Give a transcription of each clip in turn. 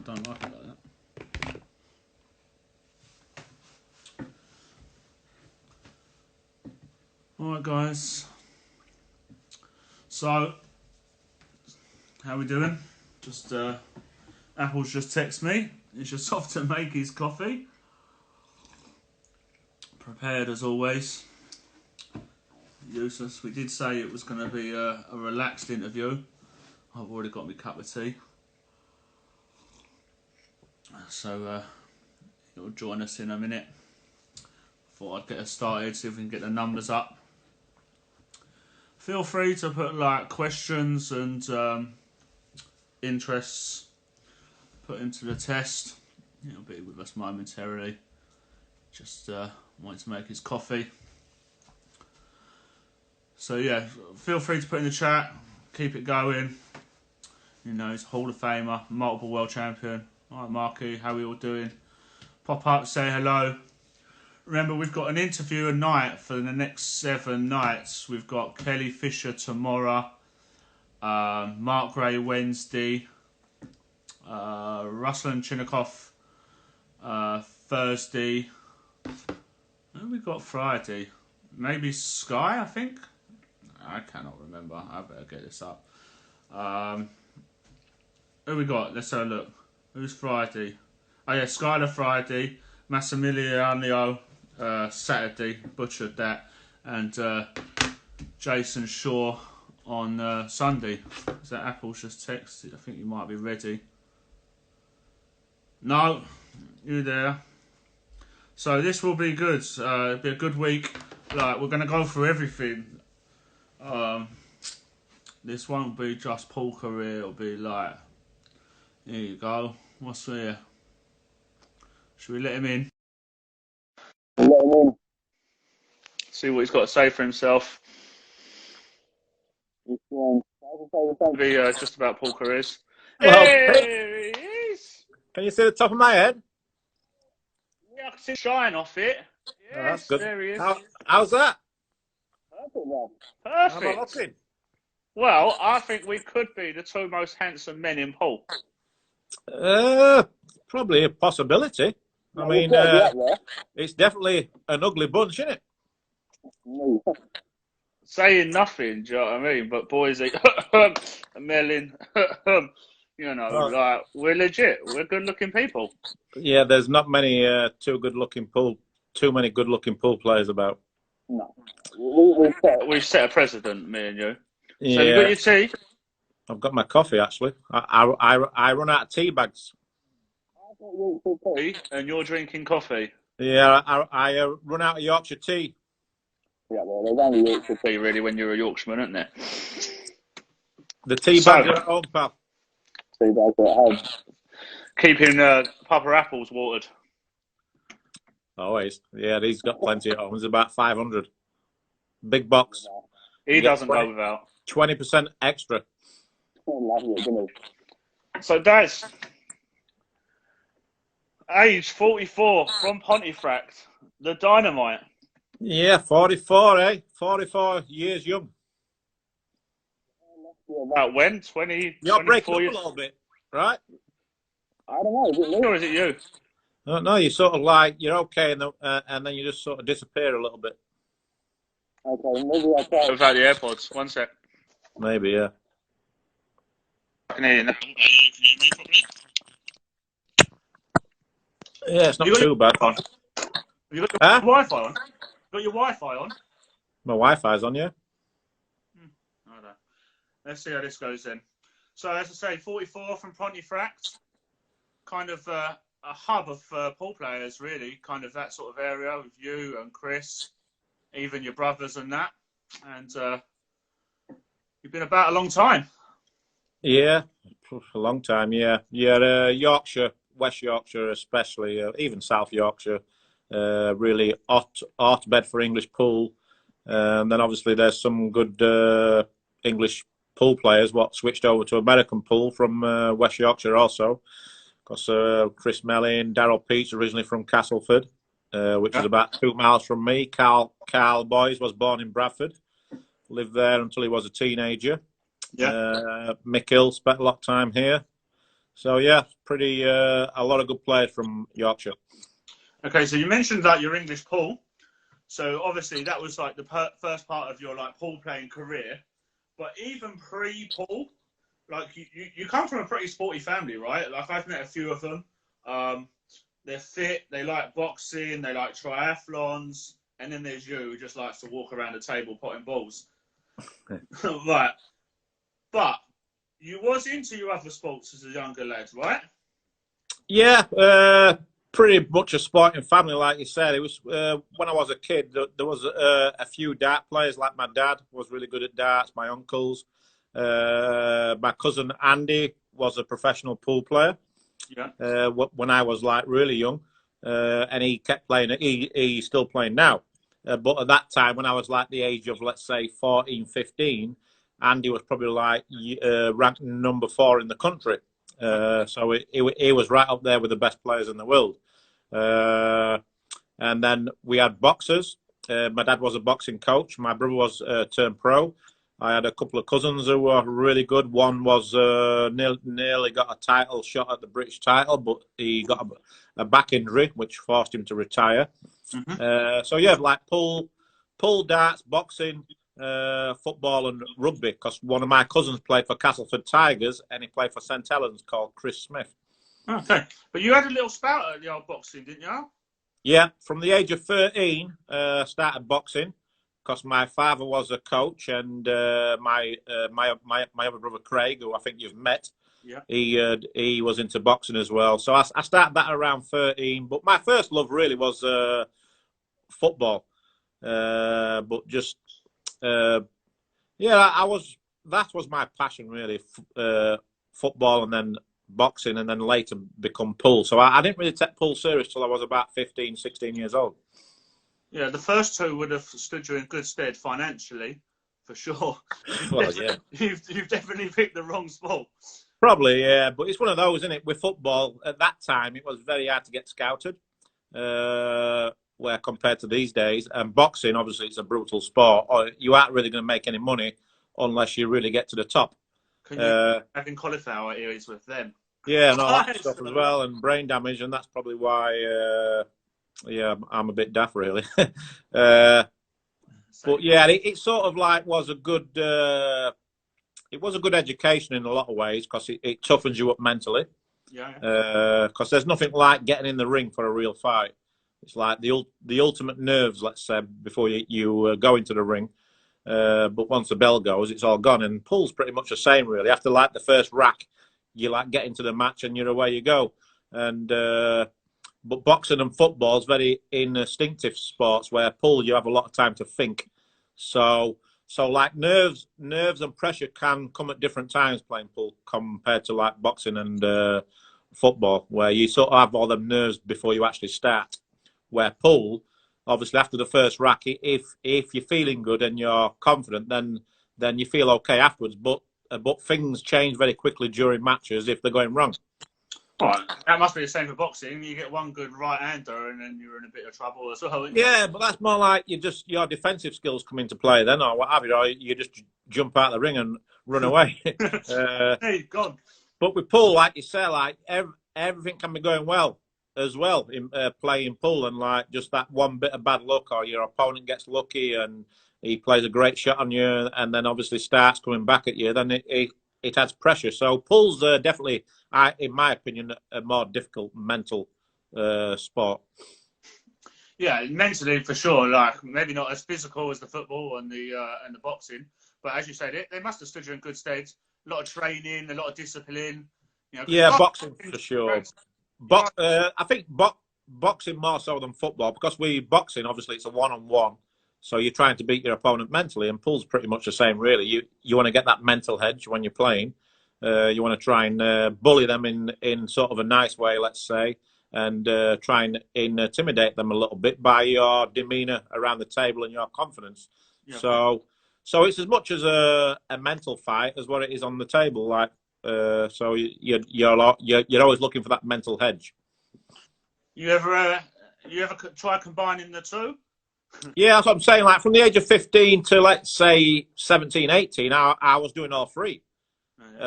don't like it like that. Alright guys, so how we doing? Just Apple's just texted me. He's just off to make his coffee. Prepared as always. Useless. We did say it was going to be a relaxed interview. I've already got my cup of tea. So he'll join us in a minute. Thought I'd get us started, see if we can get the numbers up. Feel free to put like questions and interests put into the test. He'll be with us momentarily. Just wanted to make his coffee. So yeah, feel free to put in the chat. Keep it going. You know, he's a Hall of Famer, multiple world champion. Alright Marky, how are we all doing? Pop up, say hello. Remember, we've got an interview a night for the next 7 nights. We've got Kelly Fisher tomorrow, Mark Gray Wednesday, Ruslan Chinnikov Thursday. Who have we got Friday? Maybe Sky, I think? I cannot remember. I better get this up. Who we got? Let's have a look. Who's Friday? Oh yeah, Skylar Friday, Massimiliano Saturday, butchered that, and Jason Shaw on Sunday. Is that Apple's just texted? I think you might be ready. No, you there? So this will be good. It'll be a good week. Like, we're gonna go through everything. This won't be just Paul career. It'll be like, here you go. What's here? Should we let him in? Let him in. See what he's got to say for himself. Be just about Paul careers. Well, There he is. can you see the top of my head? Yeah, I can see shine off it. Yes, Oh, that's good. there he is. How's that? How am I Perfect. looking? Well, I think we could be the 2 most handsome men in Paul. Probably a possibility. I mean, it's definitely an ugly bunch, isn't it? Saying nothing, do you know what I mean? But boys, Melin, you know, like, we're legit. We're good-looking people. Yeah, there's not many too many good-looking pool players about. No. We've set a precedent, me and you. Yeah. So you got your tea? I've got my coffee actually. I run out of tea bags. And you're drinking coffee? Yeah, I run out of Yorkshire tea. Yeah, well, there's only Yorkshire tea. Really, when you're a Yorkshireman, isn't there? The tea bags are at home, pal. Tea bags are at home. Keeping Papa Apples watered. Always. Yeah, he's got plenty at home. There's about 500. Big box. He doesn't go without. 20% extra. So, Daz, age 44, from Pontefract, the Dynamite. Yeah, 44, eh? 44 years young. About when? 20, You're breaking up years? a little bit, right? I don't know, is it me? Or is it you? No, you're sort of like, you're okay, and then you just sort of disappear a little bit. Okay, maybe I'll try. Without the AirPods. 1 sec. Maybe, yeah. I can hear you now. Yeah, it's not too bad. Have you got your Wi-Fi on? Got your Wi-Fi on? My Wi-Fi's on, yeah. I don't know. Let's see how this goes then. So, as I say, 44 from Pontefract. Kind of a hub of pool players, really. Kind of that sort of area with you and Chris, even your brothers and that. And you've been about a long time. Yeah, a long time, yeah. Yeah, Yorkshire, West Yorkshire especially, even South Yorkshire, really hot bed for English pool. And then obviously there's some good English pool players what switched over to American pool from West Yorkshire also. Because Chris Mellin, Darrell Peach, originally from Castleford, which is about 2 miles from me. Carl Boys was born in Bradford, lived there until he was a teenager. Yeah. Mick Hill spent a lot of time here. So yeah, pretty a lot of good players from Yorkshire. Okay, so you mentioned like your English pool. So obviously that was like the first part of your like pool playing career. But even pre-pool, like you come from a pretty sporty family, right? Like I've met a few of them. They're fit, they like boxing, they like triathlons, and then there's you who just likes to walk around the table potting balls. Right. But you was into your other sports as a younger lad, right? Yeah, pretty much a sporting family, like you said. It was when I was a kid. There was a few dart players. Like my dad was really good at darts. My uncles, my cousin Andy was a professional pool player. Yeah. When I was like really young, and he kept playing it. He's still playing now. But at that time, when I was like the age of, let's say, 14, 15, Andy was probably like ranked number 4 in the country. So he was right up there with the best players in the world. And then we had boxers. My dad was a boxing coach. My brother was turned pro. I had a couple of cousins who were really good. One was nearly got a title shot at the British title, but he got a back injury, which forced him to retire. Mm-hmm. So yeah, like pool, darts, boxing, football, and rugby. Because one of my cousins played for Castleford Tigers, and he played for St Helens, called Chris Smith. Okay, but you had a little spout at the old boxing, didn't you? Yeah, from the age of 13, started boxing. Because my father was a coach, and my other brother Craig, who I think you've met, yeah, he was into boxing as well. So I started that around 13. But my first love really was football. But just yeah, that was my passion really, football, and then boxing, and then later become pool. So I didn't really take pool serious till I was about 15, 16 years old. Yeah, the first two would have stood you in good stead financially, for sure. Well, yeah. You've definitely picked the wrong sport. Probably, yeah. But it's one of those, isn't it? With football, at that time, it was very hard to get scouted, where compared to these days. And boxing, obviously, it's a brutal sport. Or you aren't really going to make any money unless you really get to the top. Can you having cauliflower ears with them? Yeah, and all that stuff as well, and brain damage, and that's probably why... yeah, I'm a bit daft, really. But yeah, it sort of like was a good. It was a good education in a lot of ways, because it toughens you up mentally. Yeah. Because there's nothing like getting in the ring for a real fight. It's like the ultimate nerves, let's say, before you go into the ring. But once the bell goes, it's all gone. And pool's pretty much the same, really. After like the first rack, you like get into the match, and you're away you go. And but boxing and football is very instinctive sports, where pool you have a lot of time to think. So like nerves and pressure can come at different times playing pool compared to like boxing and football, where you sort of have all them nerves before you actually start. Where pool, obviously after the first rack, if you're feeling good and you're confident, then you feel okay afterwards. But things change very quickly during matches if they're going wrong. Right. That must be the same for boxing. You get one good right-hander and then you're in a bit of trouble as well. Yeah, but that's more like your defensive skills come into play then, or what have you. Or you just jump out of the ring and run away. Hey, gone. But with pool, like you say, like everything can be going well as well in playing pool, and like just that one bit of bad luck, or your opponent gets lucky and he plays a great shot on you, and then obviously starts coming back at you, then it adds pressure. So pool's definitely, in my opinion, a more difficult mental sport. Yeah, mentally for sure. Like maybe not as physical as the football and the boxing, but as you said, they must have stood you in good stead. A lot of training, a lot of discipline. You know, yeah, boxing for sure. I think boxing more so than football, because boxing obviously it's a one-on-one, so you're trying to beat your opponent mentally, and pool's pretty much the same really. You want to get that mental edge when you're playing. You want to try and bully them in sort of a nice way, let's say, and try and intimidate them a little bit by your demeanour around the table and your confidence. Yeah. So it's as much as a mental fight as what it is on the table. Like, so you're always looking for that mental hedge. You ever try combining the two? Yeah, that's what I'm saying. Like from the age of 15 to let's say 17, 18, I was doing all three.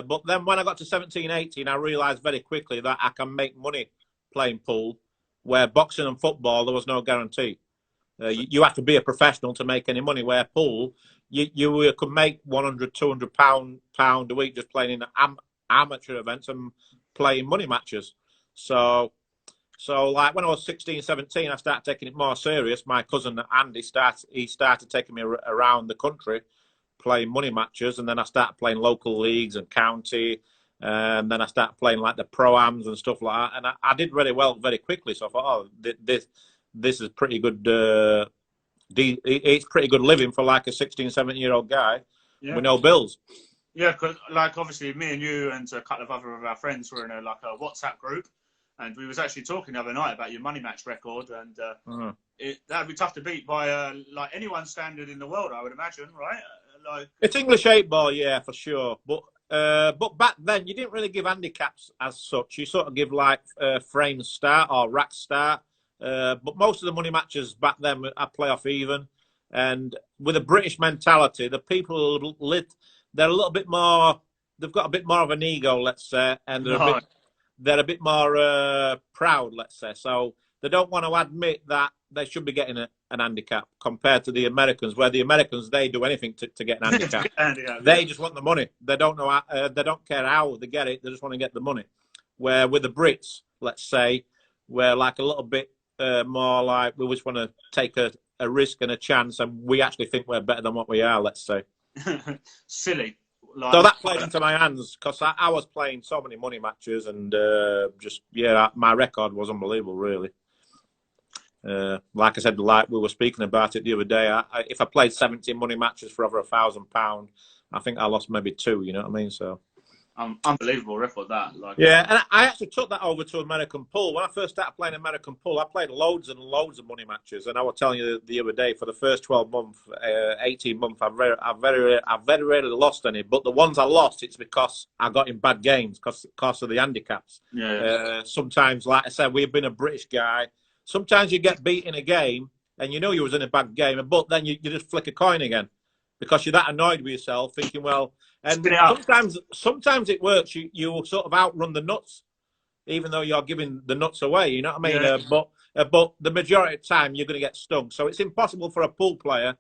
But then when I got to 17, 18, I realised very quickly that I can make money playing pool, where boxing and football, there was no guarantee. You have to be a professional to make any money, where pool, you could make 100, 200 pound a week just playing in amateur events and playing money matches. So like when I was 16, 17, I started taking it more serious. My cousin Andy started taking me around the country playing money matches, and then I started playing local leagues and county, and then I started playing like the pro-ams and stuff like that, and I did really well very quickly. So I thought, oh, this is pretty good. It's pretty good living for like a 16, 17-year-old guy with no bills. Yeah, because like obviously me and you and a couple of other of our friends were in a WhatsApp group, and we was actually talking the other night about your money match record, and that'd be tough to beat by like anyone's standard in the world, I would imagine, right? Like it's English 8-ball, yeah, for sure. But back then you didn't really give handicaps as such. You sort of give like frame start or rack start. But most of the money matches back then I play off even, and with a British mentality, the people they're a little bit more. They've got a bit more of an ego, let's say, and they're a bit more proud, let's say. So they don't want to admit that they should be getting an handicap compared to the Americans, where the Americans, they do anything to get an handicap. They just want the money. They don't know. They don't care how they get it. They just want to get the money. Where with the Brits, let's say, we're like a little bit more like we just want to take a risk and a chance, and we actually think we're better than what we are, let's say. Silly. Like, so that played into my hands, because I was playing so many money matches, and my record was unbelievable, really. Like I said, like we were speaking about it the other day, if I played 17 money matches for over £1,000, I think I lost maybe 2, you know what I mean? So unbelievable record, that. Like, yeah, and I actually took that over to American pool. When I first started playing American pool, I played loads and loads of money matches, and I was telling you the other day, for the first 12 months, 18 months, I've very rarely lost any. But the ones I lost, it's because I got in bad games because of the handicaps. Yeah. Sometimes, like I said, we've been a British guy. Sometimes you get beat in a game, and you know you was in a bad game, but then you just flick a coin again, because you're that annoyed with yourself, thinking, well. And sometimes it works. You sort of outrun the nuts, even though you're giving the nuts away. You know what I mean? Yeah. But the majority of the time you're going to get stung. So it's impossible for a pool player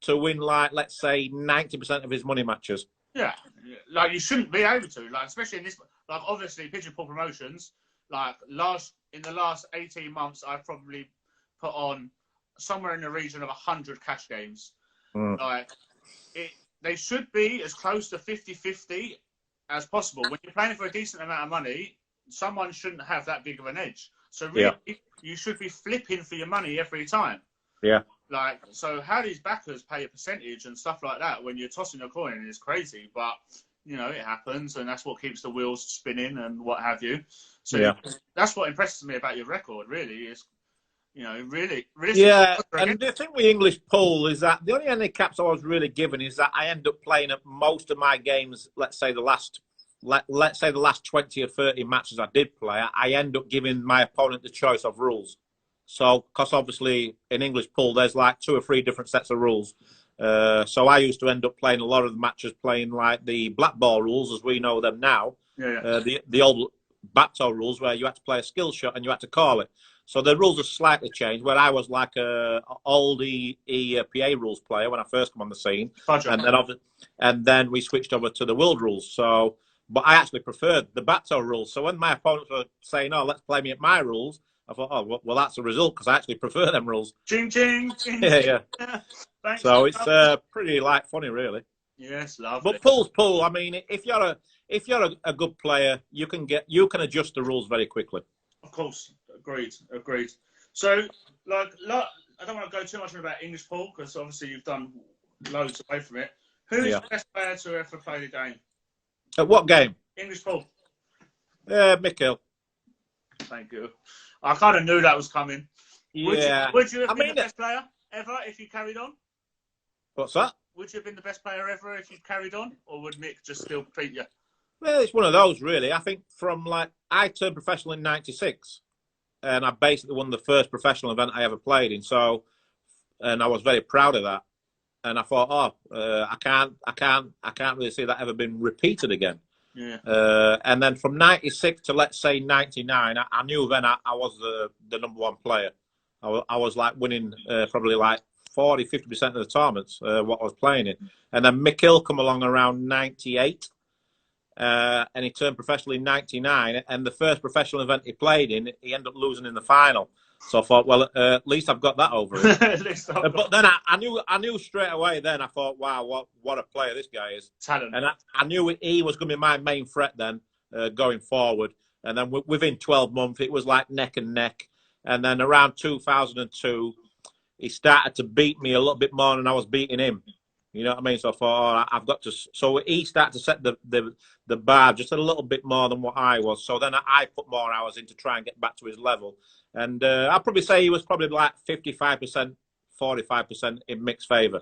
to win, like, let's say 90% of his money matches. Yeah, like you shouldn't be able to. Like, especially in this, like obviously Pigeon Pool Promotions. Like in the last 18 months, I've probably put on somewhere in the region of 100 cash games. Like they should be as close to 50-50 as possible. When you're playing for a decent amount of money, someone shouldn't have that big of an edge. So really, you should be flipping for your money every time. Yeah. Like, so how these backers pay a percentage and stuff like that when you're tossing a coin is crazy. But, you know, it happens, and that's what keeps the wheels spinning and what have you. So that's what impresses me about your record, really, is, you know, really. Yeah, and the thing with English pool is that the only handicaps I was really given is that I end up playing at most of my games. Let's say the last 20 or 30 matches I did play, I end up giving my opponent the choice of rules. So, because obviously in English pool there's like 2 or 3 different sets of rules. So I used to end up playing a lot of the matches playing like the black ball rules as we know them now. The old Bato rules where you had to play a skill shot and you had to call it. So the rules have slightly changed, where I was like a old EPA rules player when I first come on the scene. And then we switched over to the world rules. So, but I actually preferred the Bato rules. So when my opponents were saying, oh, let's play me at my rules, I thought, oh, well, that's a result, because I actually prefer them rules. Ching, ching, ching. Yeah. Thanks, so it's pretty like funny, really. Yes, lovely. But pool's pool. I mean, if you're a good player, you can adjust the rules very quickly. Of course, agreed. So, like, I don't want to go too much about English pool, because obviously you've done loads away from it. Who's the best player to ever play the game? At what game? English pool. Mikhail. Thank you. I kind of knew that was coming. Yeah. Would you have been the best player ever if you carried on? What's that? Would you have been the best player ever if you carried on, or would Mick just still beat you? Well, it's one of those, really. I think I turned professional in '96, and I basically won the first professional event I ever played in. So, and I was very proud of that. And I thought, I can't really see that ever been repeated again. Yeah. And then from 96 to, let's say, 99, I knew then I was the number one player. I was like winning probably like 40-50% of the tournaments, what I was playing in. And then Mick Hill come along around 98. And he turned professional in 99. And the first professional event he played in, he ended up losing in the final. So I thought, well, at least I've got that over him. But then I knew straight away. Then I thought, wow, what a player this guy is. Talent. And I knew he was going to be my main threat then, going forward. And then within 12 months, it was like neck and neck. And then around 2002, he started to beat me a little bit more than I was beating him. You know what I mean? So I thought, I've got to. So he started to set the bar just a little bit more than what I was. So then I put more hours in to try and get back to his level. And I'd probably say he was probably like 55%, 45% in Mick's favour.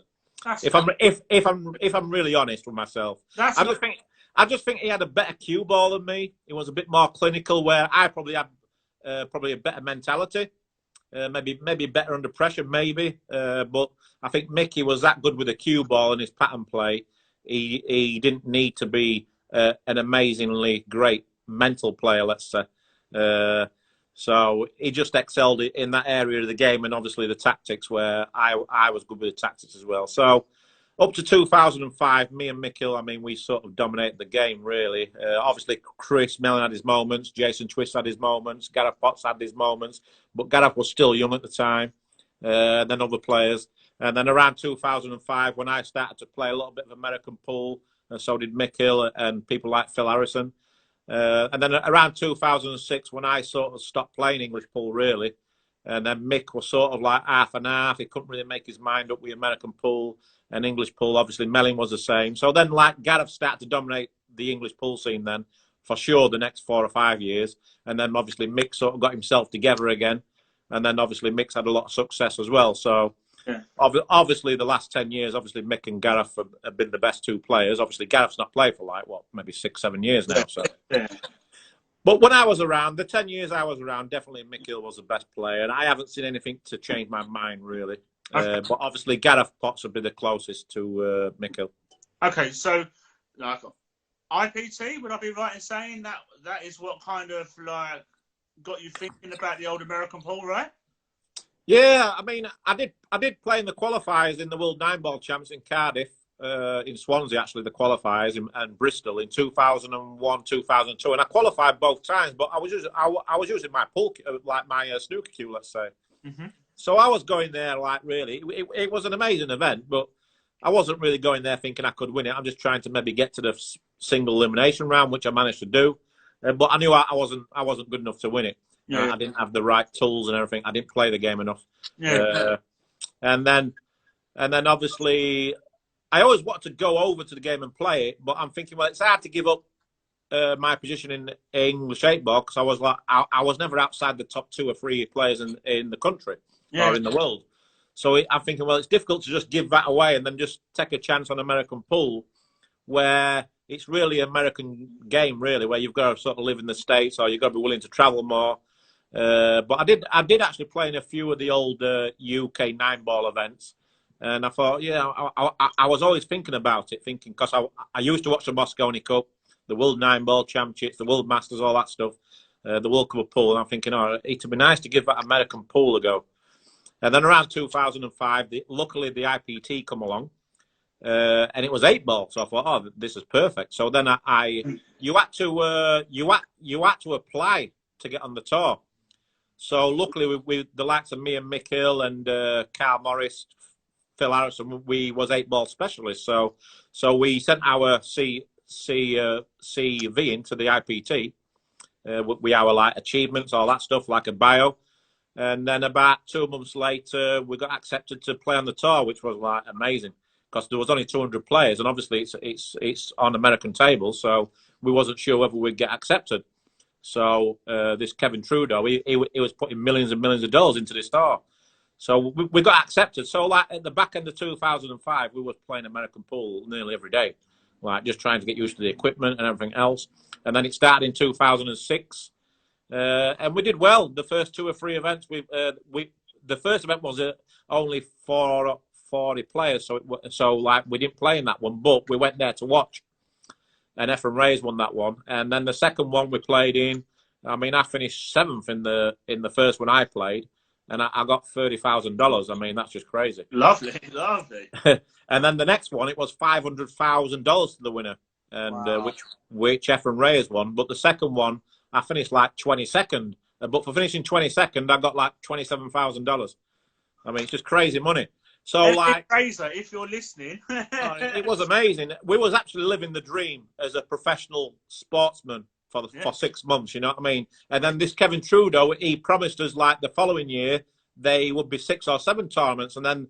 If I'm really honest with myself, I just think he had a better cue ball than me. He was a bit more clinical, where I probably had probably a better mentality. Maybe better under pressure, maybe. But I think Mickey was that good with the cue ball and his pattern play. He didn't need to be an amazingly great mental player, let's say. So he just excelled in that area of the game, and obviously the tactics, where I was good with the tactics as well. So up to 2005, me and Mick Hill, I mean, we sort of dominated the game, really. Obviously, Chris Mellon had his moments, Jason Twist had his moments, Gareth Potts had his moments, but Gareth was still young at the time, then other players. And then around 2005, when I started to play a little bit of American pool, and so did Mick Hill and people like Phil Harrison. And then around 2006, when I sort of stopped playing English pool, really, and then Mick was sort of like half and half. He couldn't really make his mind up with American pool and English pool. Obviously, Mellon was the same. So then, like, Gareth started to dominate the English pool scene then, for sure, the next 4 or 5 years. And then, obviously, Mick sort of got himself together again. And then, obviously, Mick's had a lot of success as well. So, yeah. Obviously, the last 10 years, obviously, Mick and Gareth have been the best two players. Obviously, Gareth's not played for, like, maybe 6-7 years now. So. Yeah. But when I was around, the 10 years I was around, definitely Mick Hill was the best player. And I haven't seen anything to change my mind, really. But obviously, Gareth Potts would be the closest to Mick Hill. Okay, so like, IPT, would I be right in saying that is what kind of like got you thinking about the old American pool, right? Yeah, I mean, I did play in the qualifiers in the World 9-Ball Champs in Cardiff, in Swansea, actually, the qualifiers, and Bristol in 2001, 2002, and I qualified both times. But I was using my pool, like my snooker cue, let's say. Mm-hmm. So I was going there like, really, it was an amazing event, but I wasn't really going there thinking I could win it. I'm just trying to maybe get to the single elimination round, which I managed to do, but I knew I wasn't good enough to win it. Yeah. I didn't have the right tools and everything. I didn't play the game enough. Yeah. And then obviously, I always wanted to go over to the game and play it, but I'm thinking, well, it's hard to give up my position in English 8-ball, because I was like, I was never outside the top 2 or 3 players in the country or in the world. So I'm thinking, well, it's difficult to just give that away and then just take a chance on American pool, where it's really an American game, really, where you've got to sort of live in the States, or you've got to be willing to travel more. But I did actually play in a few of the old UK 9-ball events. And I thought, yeah, I was always thinking about it, because I used to watch the Moscone Cup, the World 9-Ball Championships, the World Masters, all that stuff, the World Cup of Pool. And I'm thinking, it would be nice to give that American pool a go. And then around 2005, luckily the IPT come along, and it was 8-ball. So I thought, this is perfect. So then you had to apply to get on the tour. So luckily, with the likes of me and Mick Hill and Carl Morris, Phil Harrison, we was 8-ball specialists. So we sent our CV into the IPT with our like achievements, all that stuff, like a bio. And then about 2 months later, we got accepted to play on the tour, which was like amazing, because there was only 200 players, and obviously it's on American tables, so we wasn't sure whether we'd get accepted. So this Kevin Trudeau, he was putting millions and millions of dollars into this tour. So we got accepted. So like at the back end of 2005, we were playing American pool nearly every day, like just trying to get used to the equipment and everything else. And then it started in 2006. And we did well. The first 2 or 3 events, the first event was only for 40 players, so like we didn't play in that one, but we went there to watch. and Ephraim Reyes won that one. And then the second one we played in, I mean, I finished 7th in the first one I played, and I got $30,000. I mean, that's just crazy. Lovely, lovely. And then the next one, it was $500,000 to the winner, and Wow. which Ephraim Reyes won. But the second one, I finished like 22nd. But for finishing 22nd, I got like $27,000. I mean, it's just crazy money. So like, Fraser, if you're listening, it was amazing. We was actually living the dream as a professional sportsman for 6 months. You know what I mean? And then this Kevin Trudeau, he promised us like the following year they would be 6 or 7 tournaments, and then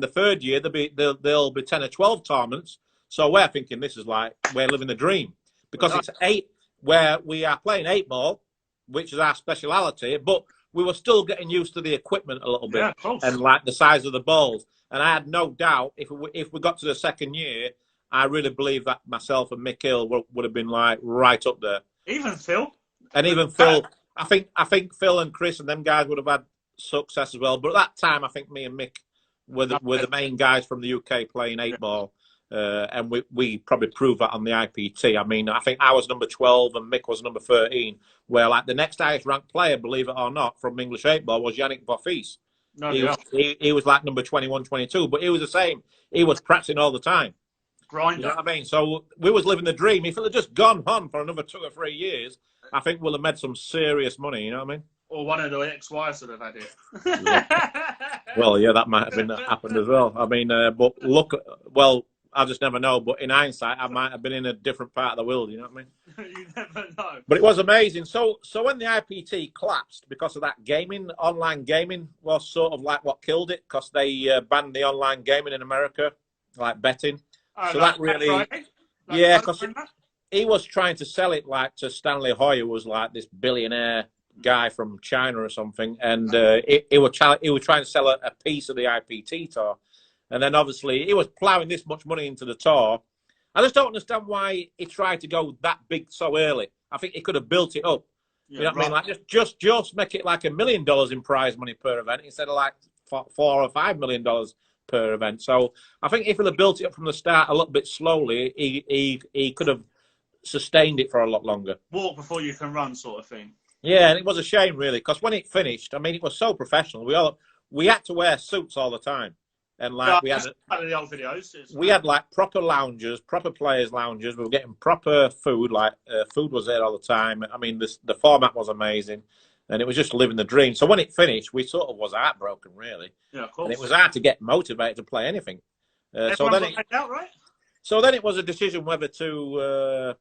the third year there'll be 10 or 12 tournaments. So we're thinking this is like we're living the dream, because it's 8 where we are playing 8 ball, which is our speciality, but we were still getting used to the equipment a little bit, and like the size of the balls. And I had no doubt if we got to the second year, I really believe that myself and Mick Hill would have been like right up there. Even Phil. And even Phil, I think Phil and Chris and them guys would have had success as well. But at that time, I think me and Mick were the main guys from the UK playing 8 ball. And we probably proved that on the IPT. I mean, I think I was number 12 and Mick was number 13. Where like the next highest ranked player, believe it or not, from English 8 ball was Yannick Boffis. He was like number 21, 22, but he was the same. He was practicing all the time. Grinder. You know what I mean? So we was living the dream. If it had just gone on for another 2 or 3 years, I think we'll have made some serious money. You know what I mean? Or one of the ex-wives would have had it. Yeah. Well, yeah, that might have happened as well. I mean, but look, well, I just never know. But in hindsight, I might have been in a different part of the world. You know what I mean? You never know. But it was amazing. So when the IPT collapsed because of that online gaming was sort of like what killed it, because they banned the online gaming in America, like betting. So that really, yeah, because he was trying to sell it like to Stanley Hoy, who was like this billionaire guy from China or something, and he was trying to sell a piece of the IPT tour. And then obviously he was ploughing this much money into the tour. I just don't understand why he tried to go that big so early. I think he could have built it up. Yeah, you know what I mean? Like just make it like $1 million in prize money per event instead of like $4 or $5 million per event. So I think if he'd have built it up from the start a little bit slowly, he could have sustained it for a lot longer. Walk before you can run, sort of thing. Yeah, and it was a shame really, because when it finished, I mean, it was so professional. We had to wear suits all the time. And like we had the old videos. We had like proper lounges, proper players' lounges. We were getting proper food. Like food was there all the time. I mean, the format was amazing, and it was just living the dream. So when it finished, we sort of was heartbroken, really. Yeah, of course. And it was hard to get motivated to play anything. So then it was a decision whether to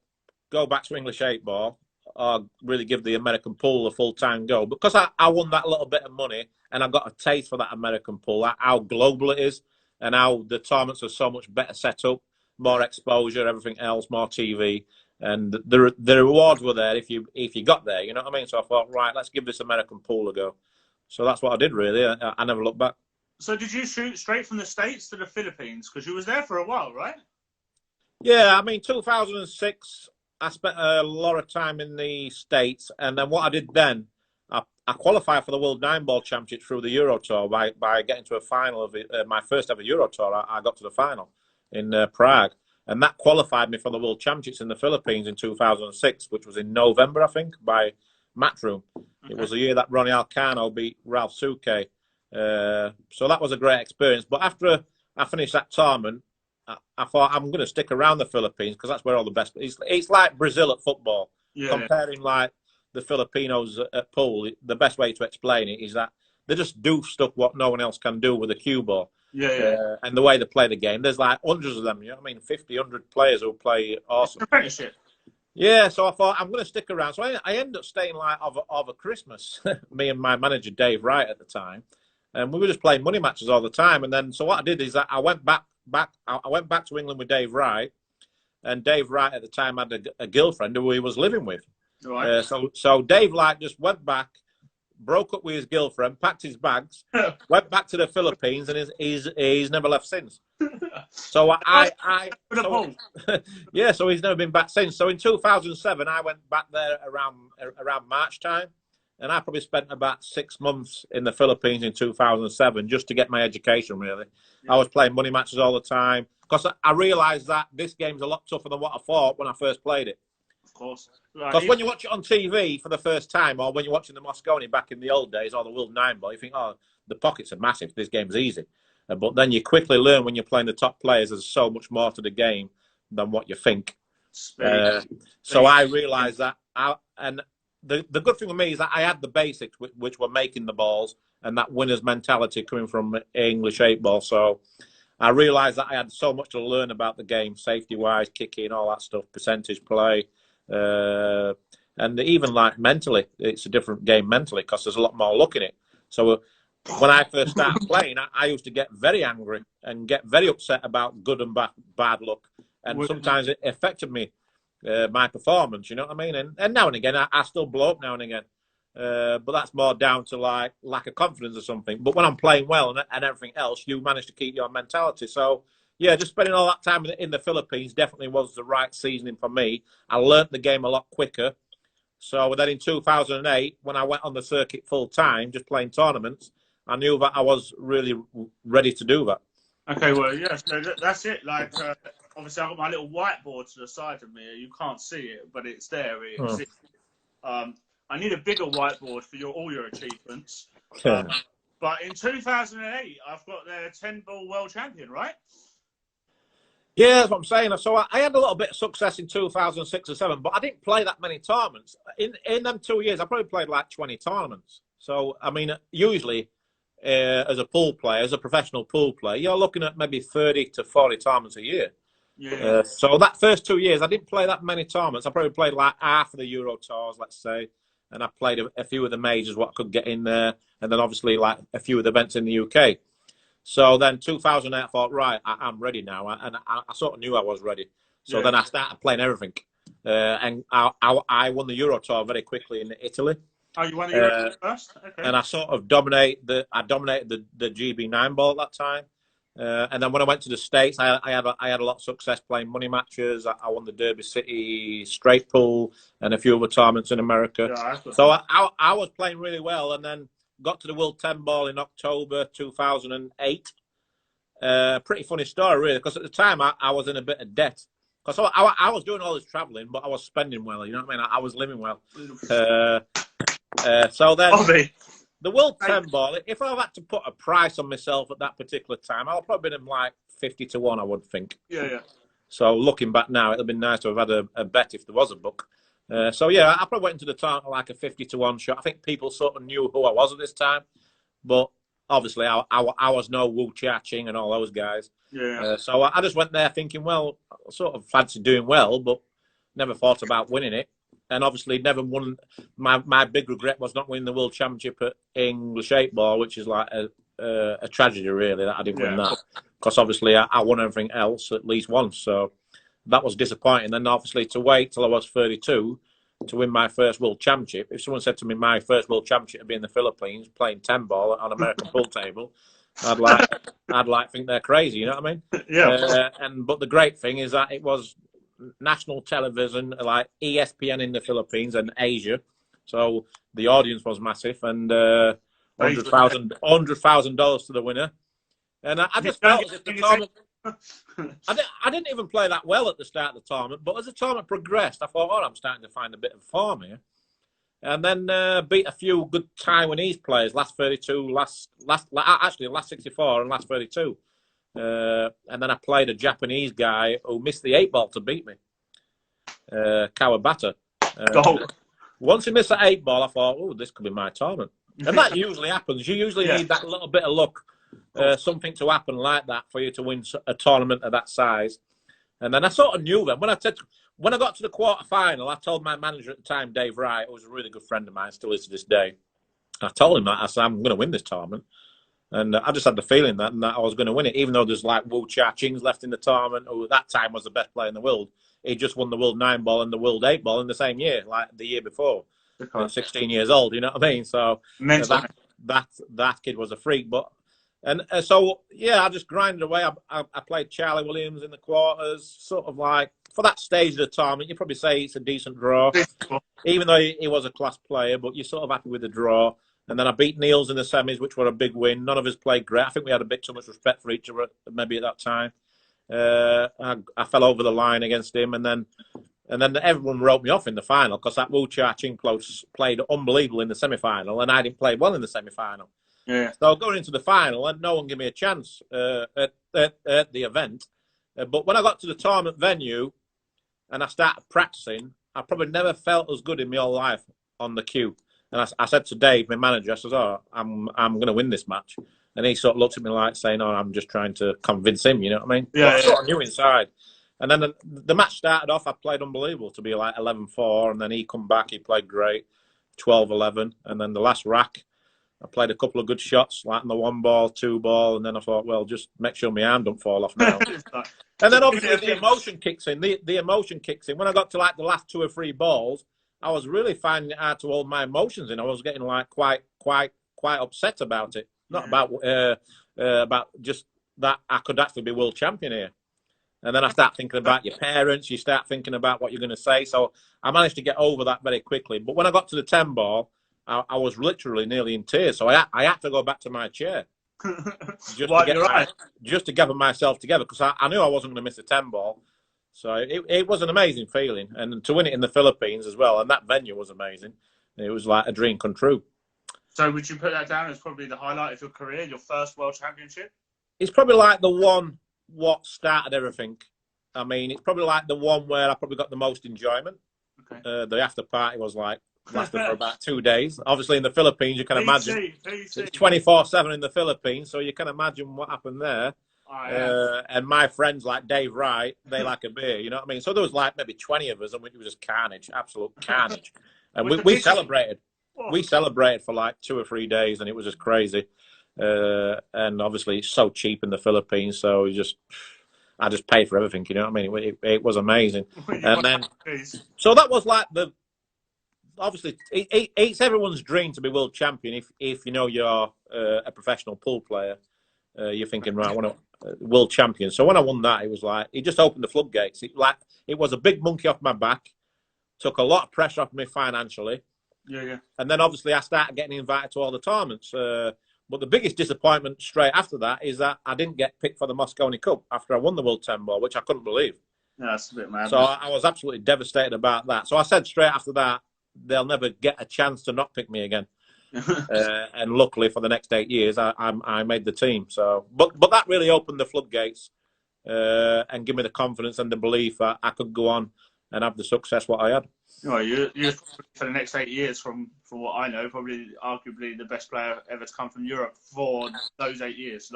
go back to English 8 ball or really give the American pool a full-time go. Because I won that little bit of money, and I got a taste for that American pool, how global it is, and how the tournaments are so much better set up, more exposure, everything else, more TV, and the rewards were there if you got there. You know what I mean? So I thought, right, let's give this American pool a go. So that's what I did, really. I never looked back. So did you shoot straight from the States to the Philippines? Because you was there for a while, right? Yeah, I mean, 2006, I spent a lot of time in the States, and then what I did then, I qualified for the World 9-ball Championship through the Euro Tour by getting to a final of my first ever Euro Tour. I got to the final in Prague, and that qualified me for the World Championships in the Philippines in 2006, which was in November, I think, by Matchroom. Okay. It was the year that Ronnie Alcano beat Ralph Suke. So that was a great experience. But after I finished that tournament, I thought I'm going to stick around the Philippines because that's where all the best. It's like Brazil at football. Yeah. Comparing like the Filipinos at pool, the best way to explain it is that they just do stuff what no one else can do with a cue ball. Yeah. And the way they play the game, there's like hundreds of them. You know what I mean? 50, 100 players who play awesome. Apprenticeship. Yeah, so I thought I'm going to stick around. So I ended up staying like over Christmas. Me and my manager Dave Wright at the time, and we were just playing money matches all the time. And then so what I did is that I went back to England with Dave Wright, and Dave Wright at the time had a girlfriend who he was living with. Right. So Dave like just went back, broke up with his girlfriend, packed his bags, went back to the Philippines, and he's never left since. So so he's never been back since. So in 2007, I went back there around March time, and I probably spent about 6 months in the Philippines in 2007 just to get my education, really. Yeah. I was playing money matches all the time because I realised that this game's a lot tougher than what I thought when I first played it. Of course. Because when you watch it on TV for the first time, or when you're watching the Mosconi back in the old days, or the World 9 ball, you think, oh, the pockets are massive, this game's easy. But then you quickly learn when you're playing the top players, there's so much more to the game than what you think. So I realised that. And the good thing with me is that I had the basics, which were making the balls, and that winner's mentality coming from English 8 ball. So I realised that I had so much to learn about the game, safety-wise, kicking, all that stuff, percentage play. And even like mentally, it's a different game mentally because there's a lot more luck in it. So when I first started playing, I used to get very angry and get very upset about good and bad luck. And sometimes it affected me, my performance, you know what I mean? And now and again, I still blow up now and again. But that's more down to like lack of confidence or something. But when I'm playing well and everything else, you manage to keep your mentality. So yeah, just spending all that time in the Philippines definitely was the right seasoning for me. I learnt the game a lot quicker. So then in 2008, when I went on the circuit full time, just playing tournaments, I knew that I was really ready to do that. Okay, well, yeah, so that's it. Like, obviously, I've got my little whiteboard to the side of me. You can't see it, but it's there. I need a bigger whiteboard for all your achievements. But in 2008, I've got the 10-ball world champion, right? Yeah, that's what I'm saying. So I had a little bit of success in 2006 or 7, but I didn't play that many tournaments. In them 2 years, I probably played like 20 tournaments. So, I mean, usually as a pool player, as a professional pool player, you're looking at maybe 30 to 40 tournaments a year. Yeah. So that first 2 years, I didn't play that many tournaments. I probably played like half of the Euro Tours, let's say. And I played a few of the majors, what I could get in there. And then obviously like a few of the events in the UK. So then 2008, I thought, right, I'm ready now. And I sort of knew I was ready. So then I started playing everything. And I won the Euro Tour very quickly in Italy. Oh, you won the Euro Tour first? Okay. And I sort of dominated the GB9 ball at that time. And then when I went to the States, I had a lot of success playing money matches. I won the Derby City straight pool and a few other tournaments in America. Yeah, so I was playing really well, and then got to the World 10 ball in October 2008. Pretty funny story, really, because at the time I was in a bit of debt. Because I was doing all this travelling, but I was spending well, you know what I mean? I was living well. So then the World 10 ball, if I had to put a price on myself at that particular time, I'll probably been in like 50 to 1, I would think. Yeah. So looking back now, it would have been nice to have had a bet if there was a book. So yeah, I probably went into the tournament like a 50 to 1 shot. I think people sort of knew who I was at this time, but obviously I was no Wu Chia-Ching and all those guys. Yeah. So I just went there thinking, well, I sort of fancy doing well, but never thought about winning it. And obviously never won. My big regret was not winning the World Championship at English 8 ball, which is like a tragedy really that I didn't win that. Because obviously I won everything else at least once. So that was disappointing. Then obviously to wait till I was 32 to win my first World Championship. If someone said to me my first World Championship would be in the Philippines playing 10 ball on American pool table, I'd like think they're crazy. You know what I mean? Yeah. But the great thing is that it was national television, like ESPN in the Philippines and Asia. So the audience was massive, and $100,000 to the winner. And I just felt as if the tournament. I didn't even play that well at the start of the tournament, but as the tournament progressed, I thought, oh, I'm starting to find a bit of form here. And then beat a few good Taiwanese players, last 32, last 64 and last 32. And then I played a Japanese guy who missed the 8 ball to beat me, Kawabata. Once he missed the 8 ball, I thought, oh, this could be my tournament. And that usually happens. You usually need that little bit of luck, something to happen like that for you to win a tournament of that size. And then I sort of knew them. When I got to the quarter-final, I told my manager at the time, Dave Wright, who was a really good friend of mine, still is to this day. I told him that. I said, I'm going to win this tournament. And I just had the feeling that I was going to win it, even though there's like Wu Chia-Chings left in the tournament, who at that time was the best player in the world. He just won the World 9 ball and the World 8 ball in the same year, like the year before. 16 years old, you know what I mean? So that kid was a freak. So, yeah, I just grinded away. I played Charlie Williams in the quarters, sort of like for that stage of the tournament, you probably say it's a decent draw, even though he was a class player. But you're sort of happy with the draw. And then I beat Niels in the semis, which were a big win. None of us played great. I think we had a bit too much respect for each other, maybe at that time. I fell over the line against him, and then everyone wrote me off in the final because that Wu Cha Ching played unbelievable in the semi-final, and I didn't play well in the semi-final. Yeah. So going into the final, and no one gave me a chance at the event. But when I got to the tournament venue and I started practicing, I probably never felt as good in my whole life on the cue. And I said to Dave, my manager, I said, "Oh, I'm going to win this match." And he sort of looked at me like saying, "Oh, I'm just trying to convince him." You know what I mean? Yeah. I sort of knew inside. And then the match started off. I played unbelievable to be like 11-4, and then he come back. He played great, 12-11, and then the last rack, I played a couple of good shots, like on the 1-ball, 2-ball, and then I thought, well, just make sure my arm don't fall off now. And then obviously the emotion kicks in. The emotion kicks in. When I got to like the last 2 or 3 balls, I was really finding it hard to hold my emotions in. I was getting like quite upset about it. Not about just that I could actually be world champion here. And then I start thinking about your parents. You start thinking about what you're going to say. So I managed to get over that very quickly. But when I got to the 10-ball, I was literally nearly in tears. So I had to go back to my chair just to gather myself together, because I knew I wasn't going to miss a 10-ball. So it was an amazing feeling. And to win it in the Philippines as well, and that venue was amazing. It was like a dream come true. So would you put that down as probably the highlight of your career, your first world championship? It's probably like the one what started everything. I mean, it's probably like the one where I probably got the most enjoyment. Okay. The after party was like lasted for about 2 days. Obviously, in the Philippines, you can imagine it's 24/7 in the Philippines, so you can imagine what happened there. And my friends like Dave Wright, they like a beer, you know what I mean? So there was like maybe 20 of us, and it was just carnage, absolute carnage. And we celebrated. We celebrated for like 2 or 3 days, and it was just crazy. And obviously, it's so cheap in the Philippines, so I just paid for everything, you know what I mean? It was amazing. And then, so that was like obviously, it's everyone's dream to be world champion if you know you're a professional pool player. You're thinking, right, I want to world champion. So when I won that, it was like, it just opened the floodgates. It was a big monkey off my back, took a lot of pressure off me financially. Yeah. And then obviously I started getting invited to all the tournaments. But the biggest disappointment straight after that is that I didn't get picked for the Moscone Cup after I won the World 10-ball, which I couldn't believe. Yeah, that's a bit mad. So I was absolutely devastated about that. So I said straight after that, they'll never get a chance to not pick me again. And luckily for the next 8 years, I made the team. So, but that really opened the floodgates and gave me the confidence and the belief that I could go on and have the success what I had. Well, you're for the next 8 years, from what I know, probably arguably the best player ever to come from Europe for those 8 years.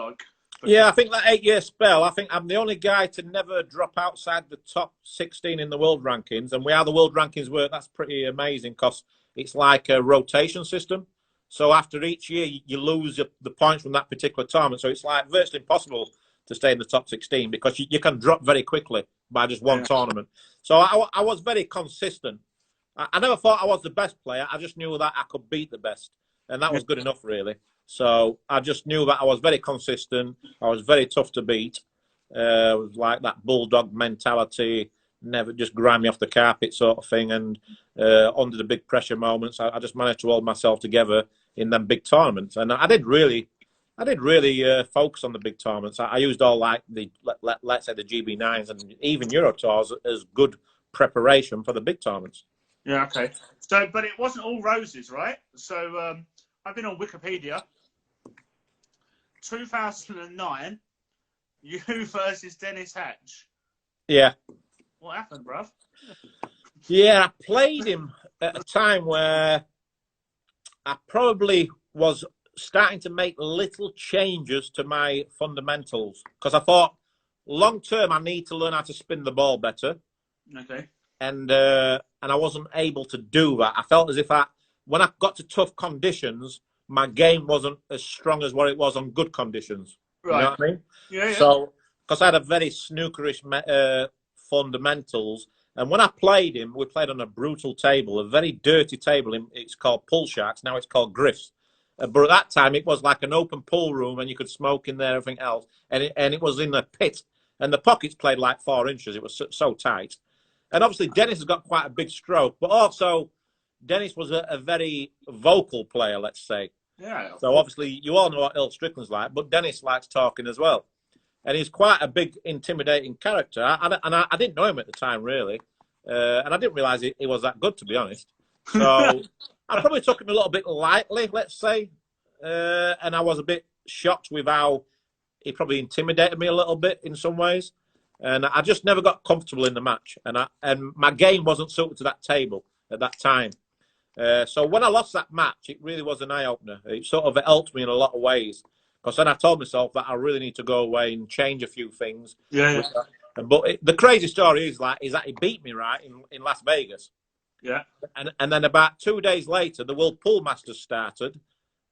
Yeah, I think that 8-year spell, I think I'm the only guy to never drop outside the top 16 in the world rankings. And how the world rankings work, that's pretty amazing, because it's like a rotation system. So after each year, you lose the points from that particular tournament. So it's like virtually impossible to stay in the top 16, because you can drop very quickly by just one tournament. So I was very consistent. I never thought I was the best player. I just knew that I could beat the best. And that was good enough, really. So I just knew that I was very consistent. I was very tough to beat. It was like that bulldog mentality, never just grind me off the carpet sort of thing. And under the big pressure moments, I just managed to hold myself together in them big tournaments. And I did really focus on the big tournaments. I used all like let's say the GB9s and even Euro Tours as good preparation for the big tournaments. Yeah, okay. So, but it wasn't all roses, right? So I've been on Wikipedia. 2009, you versus Dennis Hatch. Yeah. What happened, bruv? Yeah, I played him at a time where I probably was starting to make little changes to my fundamentals, because I thought long term I need to learn how to spin the ball better. Okay. And I wasn't able to do that. I felt as if when I got to tough conditions, my game wasn't as strong as what it was on good conditions. Right. You know what I mean? Yeah. So, because I had a very snookerish fundamentals, and when I played him, we played on a brutal table, a very dirty table. It's called Pull Sharks. Now it's called Griffs. But at that time, it was like an open pool room, and you could smoke in there, everything else. And it was in a pit, and the pockets played like 4 inches. It was so tight. And obviously, Dennis has got quite a big stroke, but also Dennis was a very vocal player, let's say. Yeah. So obviously, you all know what Earl Strickland's like, but Dennis likes talking as well. And he's quite a big, intimidating character. I didn't know him at the time, really. And I didn't realise he was that good, to be honest. So I probably took him a little bit lightly, let's say. And I was a bit shocked with how he probably intimidated me a little bit in some ways. And I just never got comfortable in the match. And my game wasn't suited to that table at that time. So when I lost that match, it really was an eye-opener. It sort of helped me in a lot of ways. Because then I told myself that I really need to go away and change a few things. Yeah. But the crazy story is that he beat me, right, in Las Vegas. Yeah. And then about 2 days later, the World Pool Masters started.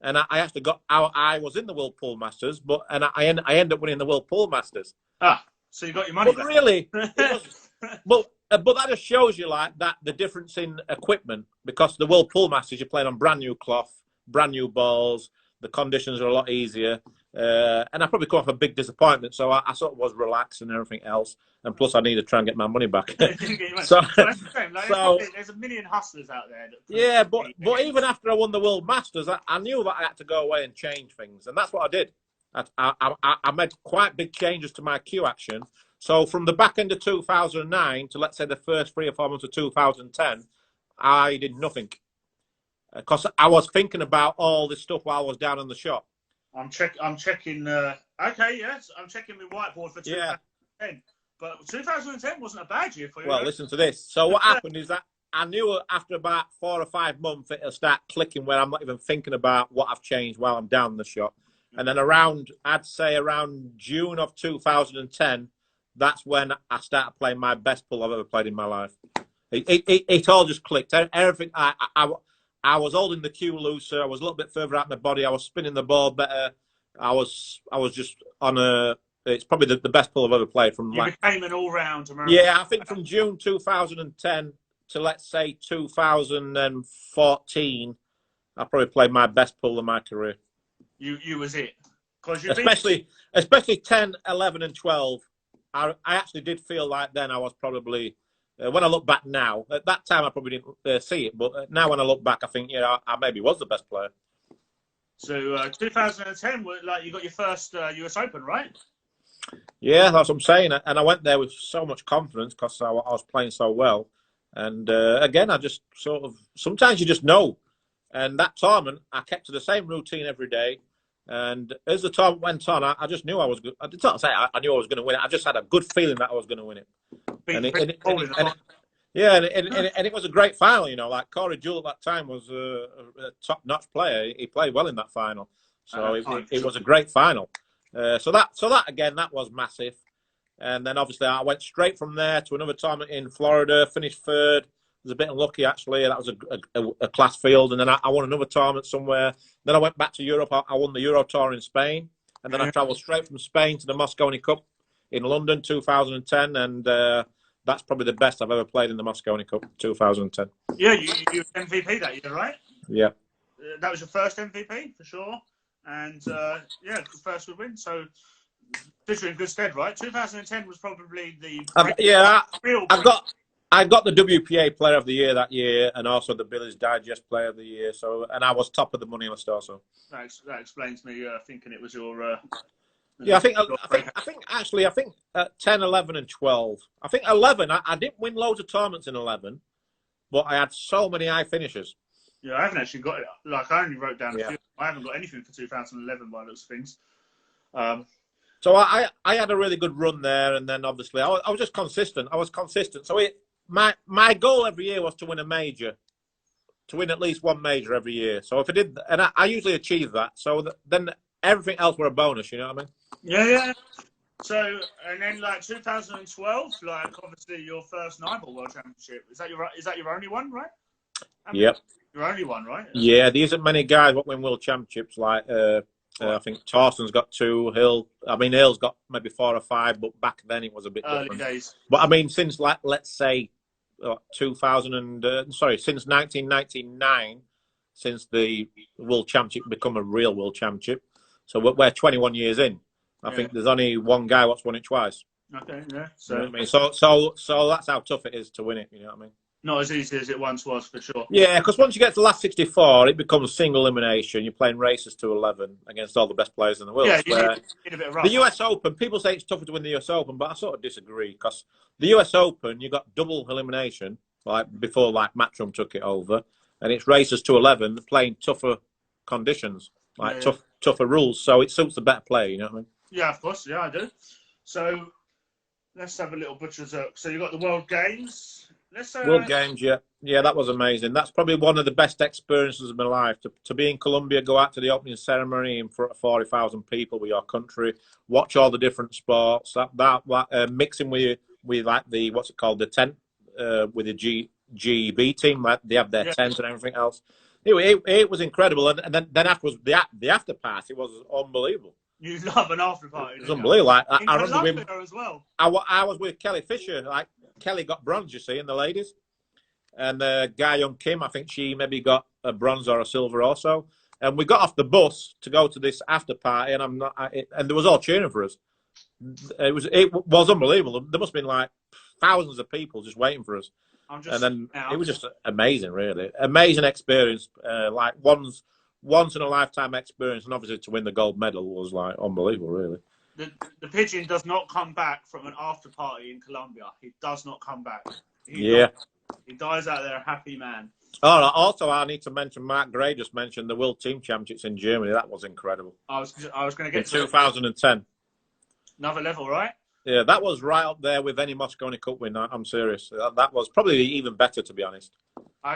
And I actually got out. I was in the World Pool Masters, and I ended up winning the World Pool Masters. So you got your money But back. really, but that just shows you like that the difference in equipment, because the World Pool Masters you're playing on brand new cloth, brand new balls, the conditions are a lot easier, and I probably come off a big disappointment. So I sort of was relaxed and everything else, and plus I need to try and get my money back. So that's the same. Like, there's a million hustlers out there. But even after I won the World Masters, I knew that I had to go away and change things, and that's what I did. I made quite big changes to my cue action. So from the back end of 2009 to, let's say, the first 3 or 4 months of 2010, I did nothing. Because I was thinking about all this stuff while I was down in the shop. I'm checking. Okay, yes, I'm checking my whiteboard for 2010. But 2010 wasn't a bad year for you. Well, listen to this. So what happened is that I knew after about 4 or 5 months it'll start clicking where I'm not even thinking about what I've changed while I'm down in the shop. And then I'd say around June of 2010, that's when I started playing my best pull I've ever played in my life. It all just clicked. Everything. I was holding the cue looser. I was a little bit further out my body. I was spinning the ball better. I was just on a. It's probably the best pull I've ever played. You became an all-round American. Yeah, I think from June 2010 to, let's say, 2014, I probably played my best pull of my career. You was it. Especially 10, 11 and 12. I actually did feel like then I was probably, when I look back now, at that time I probably didn't see it, but now when I look back, I think, I maybe was the best player. So 2010, like you got your first US Open, right? Yeah, that's what I'm saying. And I went there with so much confidence because I was playing so well. And again, I just sort of, sometimes you just know. And that tournament, I kept to the same routine every day. And as the tournament went on, I just knew I was good. I did not say I knew I was going to win it. I just had a good feeling that I was going to win it. And it was a great final, like Corey Jewell at that time was a top-notch player. He played well in that final. So it was a great final. So that again, that was massive. And then obviously I went straight from there to another tournament in Florida, finished third. I was a bit unlucky, actually. That was a class field. And then I won another tournament somewhere. Then I went back to Europe. I won the Euro Tour in Spain. And then I travelled straight from Spain to the Mosconi Cup in London, 2010. And that's probably the best I've ever played in the Mosconi Cup, 2010. Yeah, you were MVP that year, right? Yeah. That was your first MVP, for sure. And, first good win. So, did you in good stead, right? 2010 was probably the... I got the WPA Player of the Year that year, and also the Billy's Digest Player of the Year. So, and I was top of the money list also. That explains me thinking it was your. I think 10, 11, and 12. I think 11. I didn't win loads of tournaments in 11, but I had so many high finishes. Yeah, I haven't actually got it. Like I only wrote down a few. I haven't got anything for 2011 by those things. So I had a really good run there, and then obviously I was just consistent. I was consistent. So my goal every year was to win a major, to win at least one major every year. So if I did, and I usually achieve that. So then everything else were a bonus. You know what I mean? Yeah. So and then like 2012, like obviously your first 9-ball World Championship. Is that your only one, right? Yep. Your only one, right? Yeah, there isn't many guys that win World Championships like. I think Torsten's got 2. Hill's got maybe 4 or 5, but back then it was a bit early different. Days. But I mean, since let's say since 1999, since the World Championship become a real World Championship, so we're 21 years in. I think there's only one guy that's won it twice. Okay, yeah. You know So what I mean? So that's how tough it is to win it. You know what I mean? not as easy as it once was, for sure. Yeah, because once you get to the last 64, it becomes single elimination. You're playing races to 11 against all the best players in the world. Yeah, you need a bit of The rush. US Open, people say it's tougher to win the US Open, but I sort of disagree because the US Open, you got double elimination, like before, like Matchroom took it over, and it's races to 11, playing tougher conditions, like tougher rules. So it suits the better player. You know what I mean? Yeah, of course. Yeah, I do. So let's have a little butcher's look. So you got the World Games. Let's World Games, yeah, that was amazing. That's probably one of the best experiences of my life. To be in Colombia, go out to the opening ceremony in front of 40,000 people with your country, watch all the different sports. That mixing with like the what's it called, the tent with the GEB team, like they have their tent and everything else. It was incredible, and then afterwards the after party was unbelievable. You love an after party. It was unbelievable. Like, I remember Colombia as well. I was with Kelly Fisher. Like Kelly got bronze, you see, in the ladies, and Guy Young Kim, I think she maybe got a bronze or a silver also. And we got off the bus to go to this after party, and and there was all cheering for us. It was unbelievable. There must have been like thousands of people just waiting for us. And then it was just amazing, really amazing experience. Like once in a lifetime experience, and obviously to win the gold medal was like unbelievable, really. The pigeon does not come back from an after party in Colombia. He does not come back. He dies out there a happy man. Oh, also I need to mention Mark Gray just mentioned the World Team Championships in Germany. That was incredible. I was going to get to 2010. Another level, right? Yeah, that was right up there with any Mosconi Cup win. I'm serious. That was probably even better, to be honest.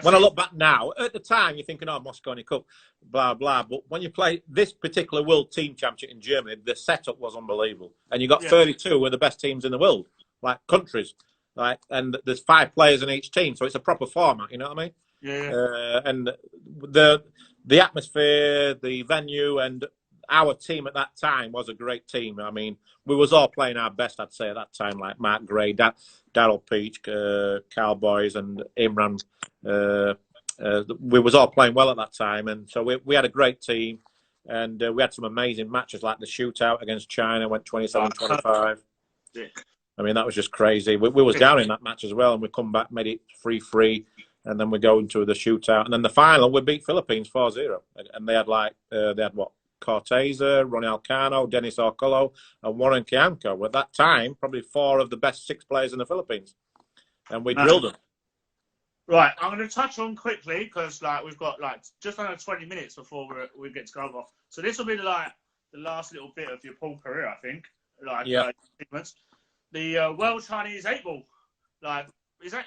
When I look back now, at the time, you're thinking, oh, Mosconi Cup, blah, blah. But when you play this particular World Team Championship in Germany, the setup was unbelievable. And you got 32 of the best teams in the world, like countries. And there's 5 players in each team. So it's a proper format, you know what I mean? Yeah. And the atmosphere, the venue, and our team at that time was a great team. I mean, we was all playing our best, I'd say, at that time, like Mark Gray, Darryl Peach, Carl Boys, and Imran. We was all playing well at that time, and so we had a great team, and we had some amazing matches, like the shootout against China, went 27-25. I mean, that was just crazy. We was down in that match as well, and we come back, made it 3-3, and then we go into the shootout, and then the final, we beat Philippines 4-0, and they had what? Corteza, Ronnie Alcano, Dennis Orcolo, and Warren Kianco. At that time, probably 4 of the best 6 players in the Philippines, and we drilled them. Right, I'm going to touch on quickly because we've got just under 20 minutes before we get to go off. So this will be like the last little bit of your pool career, I think. Segments. The World Chinese 8-ball. Is that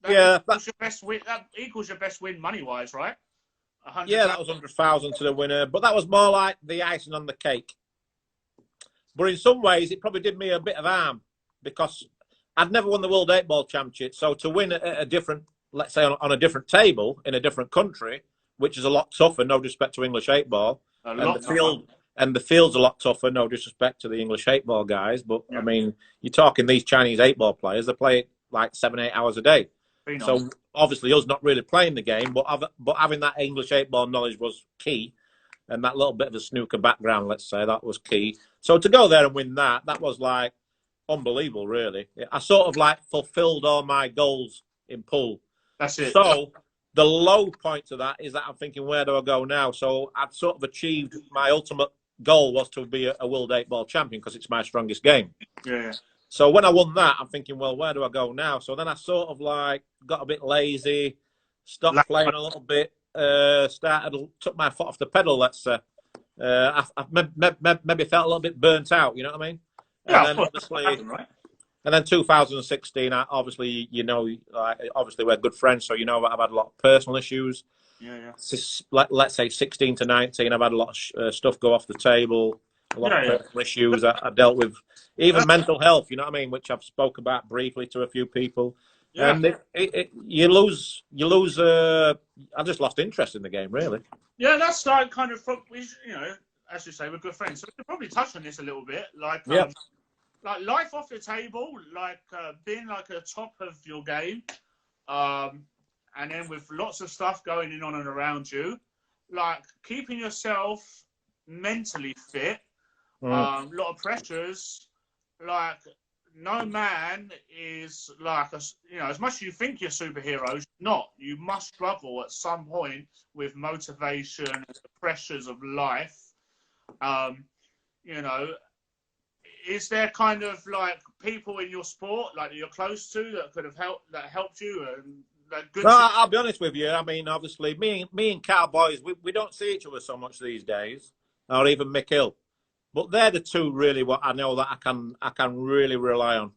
equals your best win? That equals your best win money wise, right? Yeah, that was 100,000 to the winner, but that was more like the icing on the cake. But in some ways, it probably did me a bit of harm because I'd never won the World 8-ball Championship. So to win at a different, let's say on a different table in a different country, which is a lot tougher, no disrespect to English 8-ball, and the field's a lot tougher, no disrespect to the English 8-ball guys. But I mean, you're talking these Chinese 8-ball players, they play it like 7-8 hours a day. So obviously us not really playing the game, but having that English 8-ball knowledge was key, and that little bit of a snooker background, let's say, that was key. So to go there and win that was like unbelievable, really. I sort of fulfilled all my goals in pool. That's it. So the low point to that is that I'm thinking, where do I go now? So I'd sort of achieved my ultimate goal was to be a World 8-ball champion because it's my strongest game. Yeah. So when I won that, I'm thinking, well, where do I go now? So then I sort of got a bit lazy, stopped playing a little bit, took my foot off the pedal, let's say. I maybe felt a little bit burnt out, you know what I mean? Yeah, then obviously, right? And then 2016, obviously, obviously we're good friends, so I've had a lot of personal issues. Yeah. Let's say 16 to 19, I've had a lot of stuff go off the table. A lot of personal issues I dealt with, even mental health, you know what I mean, which I've spoke about briefly to a few people. Yeah. And you lose. I just lost interest in the game, really. Yeah, that's kind of, as you say, we're good friends. So we could probably touch on this a little bit, like life off the table, being a top of your game, and then with lots of stuff going on and around you, keeping yourself mentally fit. A lot of pressures, like no man is like as much as you think you're superheroes, not. You must struggle at some point with motivation and the pressures of life. You know, is there kind of like people in your sport like that you're close to that could have helped you and like good? No, I'll be honest with you. I mean, obviously, me and Cowboys, we don't see each other so much these days, or even Mick Hill. But they're the two really what I know that I can really rely on.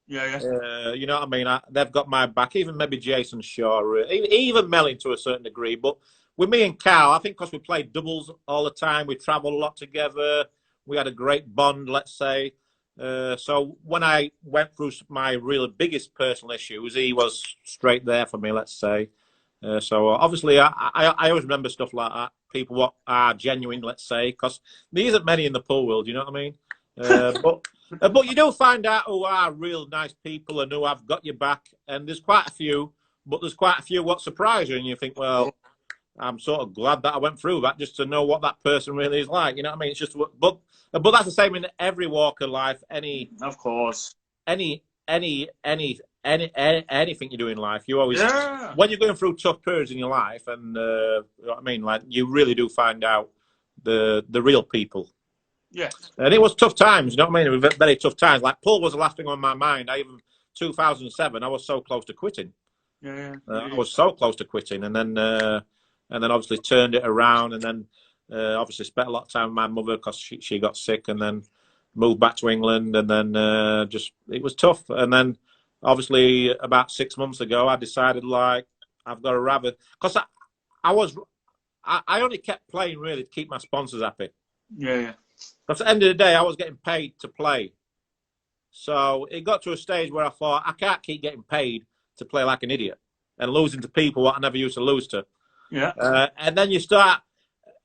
Yeah. You know what I mean? They've got my back. Even maybe Jason Shaw, even Melling to a certain degree. But with me and Cal, I think because we played doubles all the time, we travelled a lot together. We had a great bond, let's say. So when I went through my really biggest personal issues, he was straight there for me, let's say. So obviously, I always remember stuff like that. People what are genuine, let's say, because there isn't many in the pool world. You know what I mean? But you do find out who are real nice people and who have got your back. And there's quite a few, but there's quite a few what surprise you, and you think, well, I'm sort of glad that I went through that just to know what that person really is like. You know what I mean? It's just, but that's the same in every walk of life. Of course. Anything you do in life, you always when you're going through tough periods in your life, and you know what I mean, like you really do find out the real people. Yeah. And it was tough times, you know what I mean? It was very tough times. Like Paul was the last thing on my mind. 2007, I was so close to quitting. Yeah. I was so close to quitting, and then obviously turned it around, and then obviously spent a lot of time with my mother because she got sick, and then moved back to England, and then just it was tough. And then obviously about 6 months ago, I decided like I've got to rather because I only kept playing really to keep my sponsors happy. Yeah. Because at the end of the day, I was getting paid to play. So it got to a stage where I thought, I can't keep getting paid to play like an idiot and losing to people what I never used to lose to. Yeah. And then you start,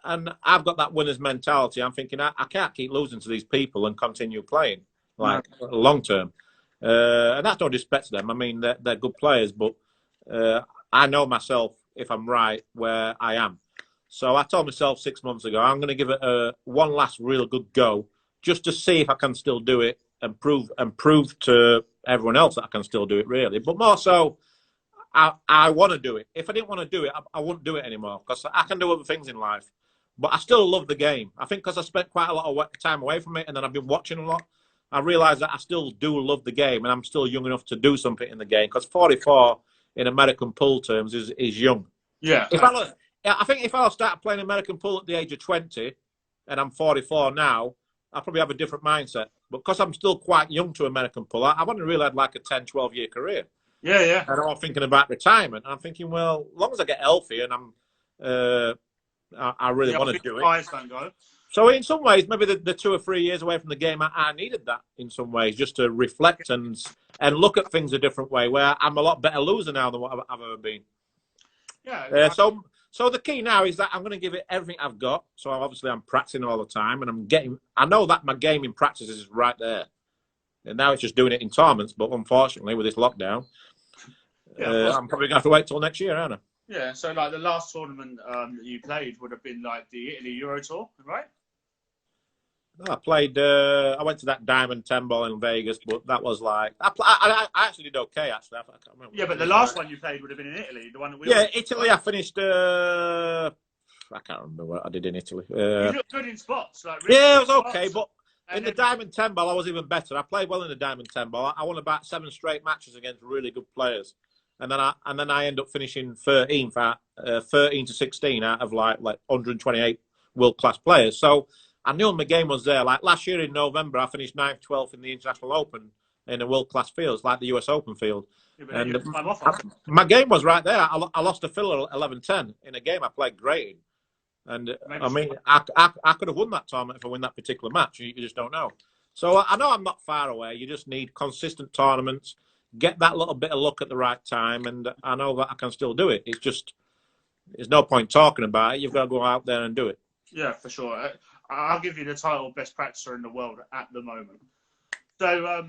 and I've got that winner's mentality. I'm thinking, I can't keep losing to these people and continue playing, like long term. And that's no disrespect to them. I mean, they're good players, but I know myself, if I'm right, where I am. So I told myself 6 months ago, I'm going to give it one last real good go, just to see if I can still do it and prove to everyone else that I can still do it, really. But more so, I want to do it. If I didn't want to do it, I wouldn't do it anymore because I can do other things in life. But I still love the game. I think because I spent quite a lot of time away from it, and then I've been watching a lot, I realised that I still do love the game, and I'm still young enough to do something in the game. Because 44 in American pool terms is young. Yeah. I think if I started playing American pool at the age of 20, and I'm 44 now, I'll probably have a different mindset. But because I'm still quite young to American pool, I wouldn't really had like a 10, 12-year career. Yeah. And I'm thinking about retirement. And I'm thinking, well, as long as I get healthy and I really want to do it. Don't go. So in some ways, maybe the 2 or 3 years away from the game, I needed that in some ways, just to reflect and look at things a different way, where I'm a lot better loser now than what I've ever been. Yeah. So the key now is that I'm going to give it everything I've got. So obviously I'm practicing all the time, and I know that my game in practice is right there. And now it's just doing it in tournaments. But unfortunately, with this lockdown, I'm probably going to have to wait till next year, aren't I? Yeah. So like the last tournament that you played would have been like the Italy Euro Tour, right? I went to that Diamond 10 ball in Vegas, but that was like I actually did okay. Actually, I can't remember. Yeah, but the last one you played would have been in Italy, the one that we. Yeah, Italy. I finished. I can't remember what I did in Italy. You looked good in spots, like really yeah, it was okay, spots. but in the Diamond 10 ball, I was even better. I played well in the Diamond 10 ball. I won about 7 straight matches against really good players, and then I end up finishing 13th at 13 to 16 out of like 128 world class players. So I knew my game was there. Like last year in November, I finished 9th, 12th in the International Open in a world class field, like the US Open field. Yeah, and my game was right there. I lost to Phil 11-10 in a game I played great in. And I mean, I could have won that tournament if I win that particular match. You just don't know. So I know I'm not far away. You just need consistent tournaments, get that little bit of luck at the right time, and I know that I can still do it. It's just, there's no point talking about it. You've got to go out there and do it. Yeah, for sure. I'll give you the title best practicer in the world at the moment. So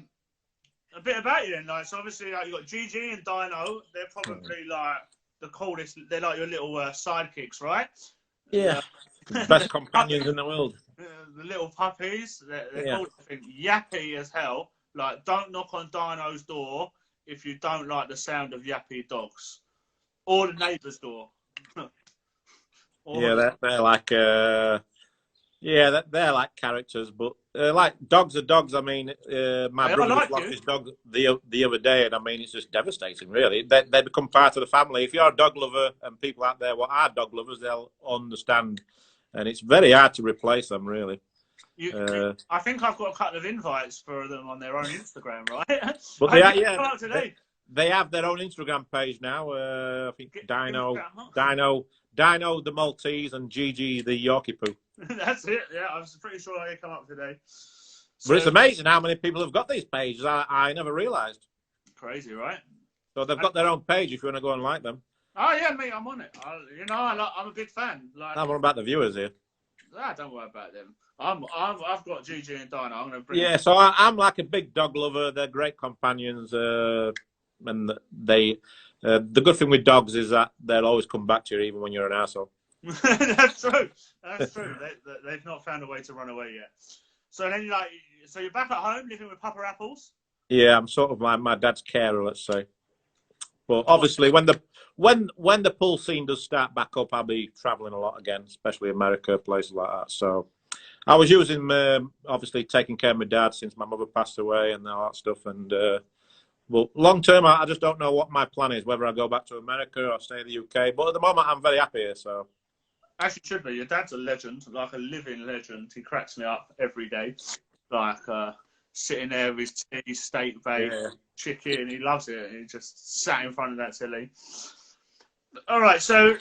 a bit about you then, like, so obviously you've got Gigi and Dino. They're probably like the coolest. They're like your little sidekicks, right? Yeah. Best companions in the world. The little puppies, they're Yeah. called, I think, yappy as hell. Like, don't knock on Dino's door if you don't like the sound of yappy dogs. Or the neighbour's door. Yeah, they're like they're like characters, but like dogs are dogs. I mean, my They are brother just like lost you. his dog the other day, and I mean, it's just devastating. Really, they become part of the family. If you're a dog lover, and people out there what are dog lovers, they'll understand, and it's very hard to replace them. Really. I think I've got a couple of invites for them on their own Instagram, right? But I they are, think yeah. come out today. They have their own Instagram page now. I think Give Dino the Maltese and Gigi the Yorkie Poo. That's it. Yeah, I was pretty sure they come up today. But it's amazing how many people have got these pages. I never realised. Crazy, right? So they've got their own page if you want to go and like them. Oh yeah, mate, I'm on it. I'm a big fan. Like, I'm on about the viewers here. Don't worry about them. I've got Gigi and Dino. I'm gonna bring. Yeah, so I'm like a big dog lover. They're great companions, and the good thing with dogs is that they'll always come back to you even when you're an asshole. That's true. That's true. They've not found a way to run away yet. So then, so you're back at home living with Papa Apples. Yeah, I'm sort of like my dad's carer, let's say. But obviously, when the pool scene does start back up, I'll be travelling a lot again, especially America, places like that. So I was using, obviously, taking care of my dad since my mother passed away and all that stuff. And well, long term, I just don't know what my plan is, whether I go back to America or stay in the UK. But at the moment, I'm very happy here. So actually, should be. Your dad's a legend, like a living legend. He cracks me up every day, like sitting there with his tea, steak bake, chicken. He loves it. He just sat in front of that telly. All right, so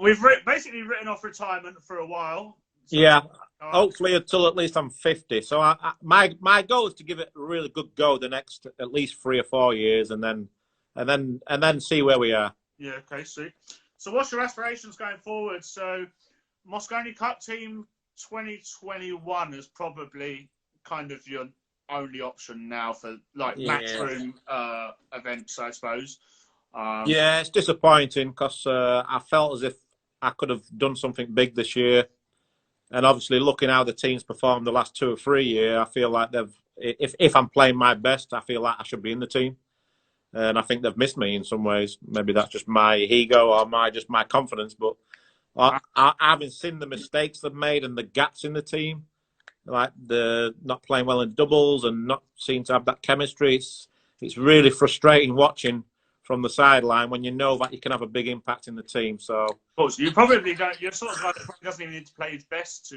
we've basically written off retirement for a while. So, yeah, hopefully until at least I'm 50. So my goal is to give it a really good go the next at least 3 or 4 years, and then see where we are. Yeah. Okay. Sweet. So what's your aspirations going forward? So Mosconi Cup team 2021 is probably kind of your only option now for like matchroom events, I suppose. Yeah, it's disappointing because I felt as if I could have done something big this year. And obviously, looking how the team's performed the last 2 or 3 years, I feel like if I'm playing my best, I feel like I should be in the team. And I think they've missed me in some ways. Maybe that's just my ego or my confidence. But having seen the mistakes they've made and the gaps in the team, like the not playing well in doubles and not seeming to have that chemistry, it's really frustrating watching from the sideline when you know that you can have a big impact in the team. So, of course, you probably don't. You're sort of like doesn't even need to play his best to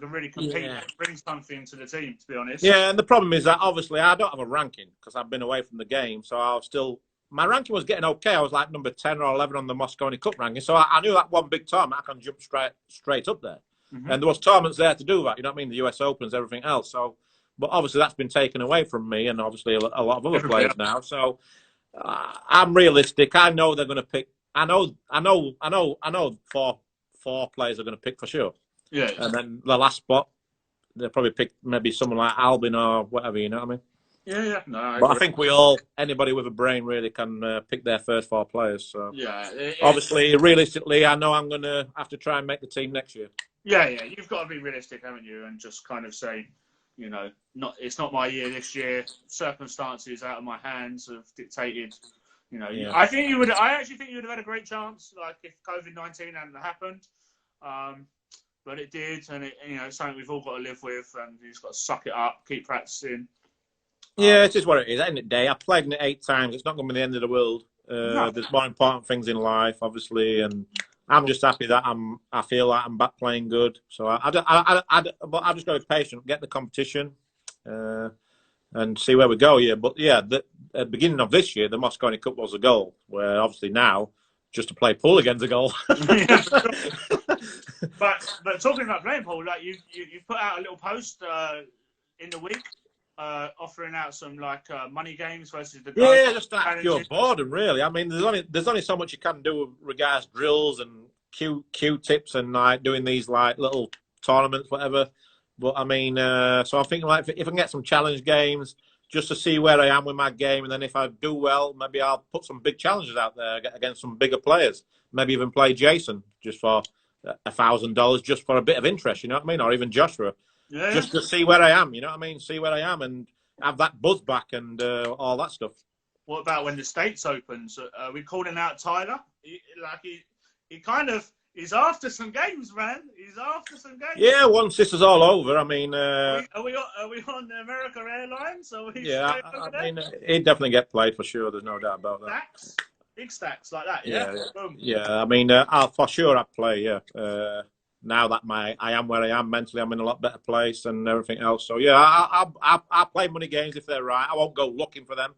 really compete and bring something to the team. To be honest. Yeah, and the problem is that obviously I don't have a ranking because I've been away from the game. So my ranking was getting okay. I was like number 10 or 11 on the Mosconi Cup ranking. So I knew that one big tournament I can jump straight up there. Mm-hmm. And there was tournaments there to do that. You know what I mean? The US Opens, everything else. So, but obviously that's been taken away from me, and obviously a lot of other players now. So. I'm realistic. I know they're going to pick. I know. Four players are going to pick for sure. Yeah. And then the last spot, they'll probably pick maybe someone like Albin or whatever. You know what I mean? Yeah. No, I think anybody with a brain really can pick their first 4 players. So obviously, realistically, I know I'm going to have to try and make the team next year. Yeah. You've got to be realistic, haven't you? And just kind of say, you know, it's not my year this year. Circumstances out of my hands have dictated. You know, I actually think you would have had a great chance, like if COVID-19 hadn't happened. But it did, and it's something we've all got to live with, and you just got to suck it up, keep practicing. Yeah, it is what it is. At the end of the day, I've played in it 8 times. It's not going to be the end of the world. No. There's more important things in life, obviously, and I'm just happy that I feel like I'm back playing good. So but I've just got to be patient, get the competition, and see where we go. Yeah, but yeah, at the beginning of this year, the Mosconi Cup was a goal. Where obviously now, just to play pool again's a goal. Yeah, but talking about playing pool, like you put out a little post in the week. Offering out some money games versus the guys. Yeah, just that pure boredom, really. I mean, there's only so much you can do with regards drills and Q tips and like doing these like little tournaments, whatever. But I mean, so I'm thinking like if I can get some challenge games just to see where I am with my game, and then if I do well, maybe I'll put some big challenges out there against some bigger players. Maybe even play Jason just for $1,000 just for a bit of interest. You know what I mean? Or even Joshua, Yeah. just to see where I am. You know what I mean? See where I am and have that buzz back and all that stuff. What about when the States opens? Are we calling out Tyler? He kind of is after some games, man. He's after some games. Yeah, once this is all over, I mean, Are we on America Airlines? Are we yeah, straight over I there? mean, he'd definitely get played for sure. There's no doubt about that. Stacks, big stacks like that. Yeah. Boom. Yeah. I mean, for sure I'd play. Yeah. Now that I am where I am mentally, I'm in a lot better place and everything else. So yeah, I play money games if they're right. I won't go looking for them,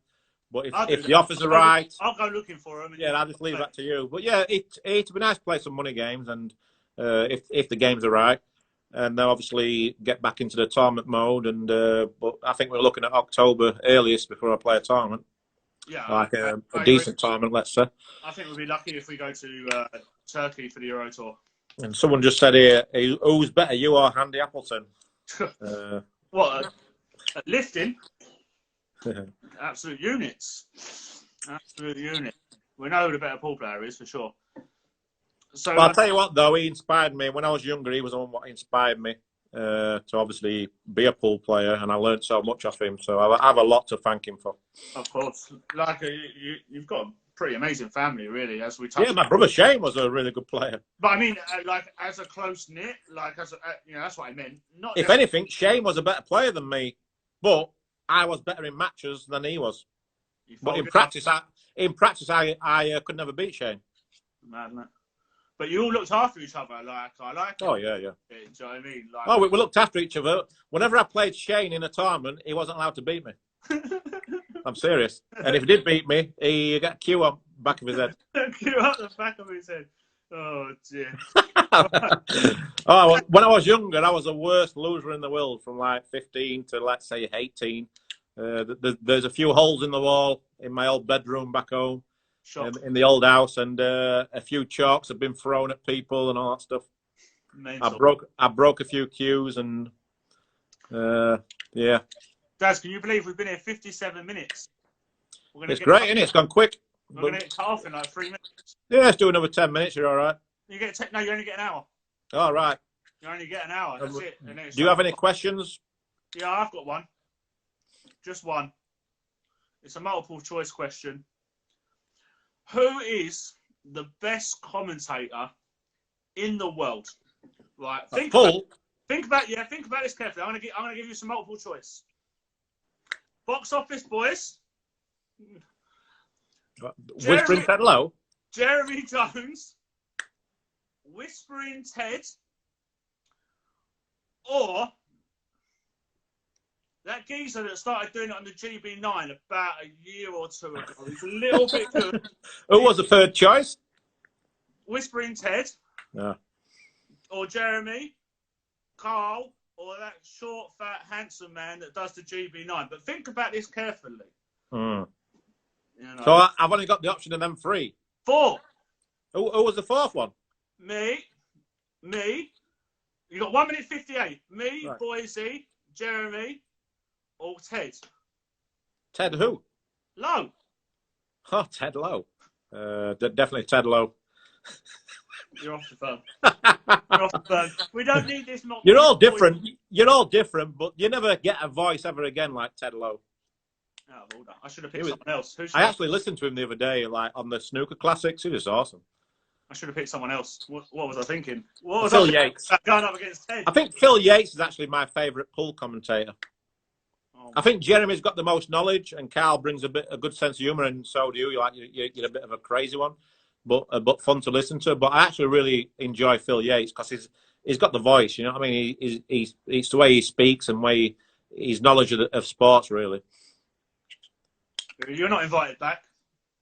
but if the offers are right, I'll go looking for them. Yeah, I'll just leave that to you. But yeah, it'd be nice to play some money games, and if the games are right, and then obviously get back into the tournament mode. And but I think we're looking at October earliest before I play a tournament. Yeah, like a decent tournament, let's say. I think we'll be lucky if we go to Turkey for the Euro Tour. And someone just said here, who's better, you or Andy Appleton? What, lifting? Absolute units. Absolute unit. We know who the better pool player is, for sure. So, well, I'll tell you what, though, he inspired me. When I was younger, he was the one that inspired me to obviously be a pool player, and I learned so much off him. So I have a lot to thank him for. Of course. Like, you've got a pretty amazing family, really, as we touched. Yeah, my brother Shane was a really good player. But I mean, like, as a close-knit, like, as a, that's what I meant. Not if anything, Shane was a better player than me, but I was better in matches than he was. But in practice, I could never beat Shane. Mad, man. But you all looked after each other, like, I like it. Oh, yeah. Do you know what I mean? Like, oh, we looked after each other. Whenever I played Shane in a tournament, he wasn't allowed to beat me. I'm serious. And if he did beat me, he got a cue on the back of his head. Cue up the back of his head. Oh, dear. Oh, when I was younger, I was the worst loser in the world from like 15 to, let's say, 18. There's a few holes in the wall in my old bedroom back home. In the old house, and a few chalks have been thrown at people and all that stuff. Mental. I broke a few cues, and yeah. Daz, can you believe we've been here 57 minutes? It's great, isn't it? It's gone quick. We're going to get cut off in like 3 minutes. Yeah, let's do another 10 minutes. You're all right. You only get an hour. All right. You only get an hour. That's it. Do you have any questions? Yeah, I've got one. Just one. It's a multiple choice question. Who is the best commentator in the world? Right. Think about this carefully. I'm gonna give you some multiple choice. Box office boys. Whispering Ted Lowe. Jeremy Jones. Whispering Ted. Or that geezer that started doing it on the GB9 about a year or two ago. He's a little bit good. Who was the third choice? Whispering Ted. Yeah. Or Jeremy, Carl, or that short, fat, handsome man that does the GB9. But think about this carefully. Mm. You know. So I've only got the option of them 3. 4. Who was the 4th one? Me. You got 1 minute 58. Me, right. Boise, Jeremy, or Ted. Ted who? Lowe. Oh, Ted Lowe. Definitely Ted Lowe. You're off the phone. You're off the phone. We don't need this. You're all different. You're all different, but you never get a voice ever again like Ted Lowe. Oh, well done. I should have picked someone else. I actually listened to him the other day, like on the snooker classics. He was awesome. I should have picked someone else. What was I thinking? Phil Yates. Going up against Ted. I think Phil Yates is actually my favourite pool commentator. I think Jeremy's got the most knowledge, and Carl brings a good sense of humour, and so do you. You're a bit of a crazy one, but fun to listen to. But I actually really enjoy Phil Yates because he's got the voice. You know what I mean? It's the way he speaks and his knowledge of sports, really. You're not invited back.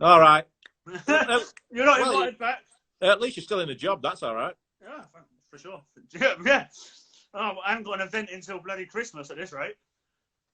All right. You're not invited back. At least you're still in a job. That's all right. Yeah, for sure. Yeah. Oh, I haven't got an event until bloody Christmas at this rate.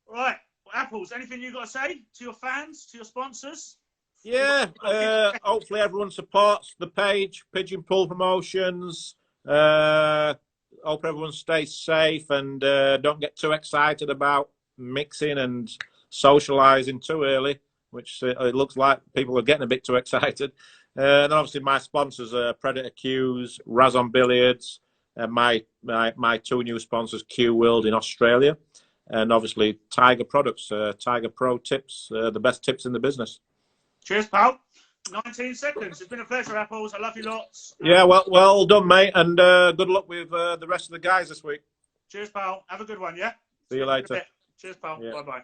Right, Apples, anything you got to say to your fans, to your sponsors? Yeah, hopefully everyone supports the page, Pigeon Pool Promotions. Hope everyone stays safe and don't get too excited about mixing and socialising too early, which it looks like people are getting a bit too excited. And then obviously my sponsors are Predator Qs, Razon Billiards, and my 2 new sponsors, Q World in Australia, and obviously Tiger Products, Tiger Pro Tips, the best tips in the business. Cheers, pal. 19 seconds. It's been a pleasure, Apples. I love you lots. Yeah, well done, mate, and good luck with the rest of the guys this week. Cheers, pal. Have a good one, yeah? See you later. Cheers, pal. Yeah. Bye-bye.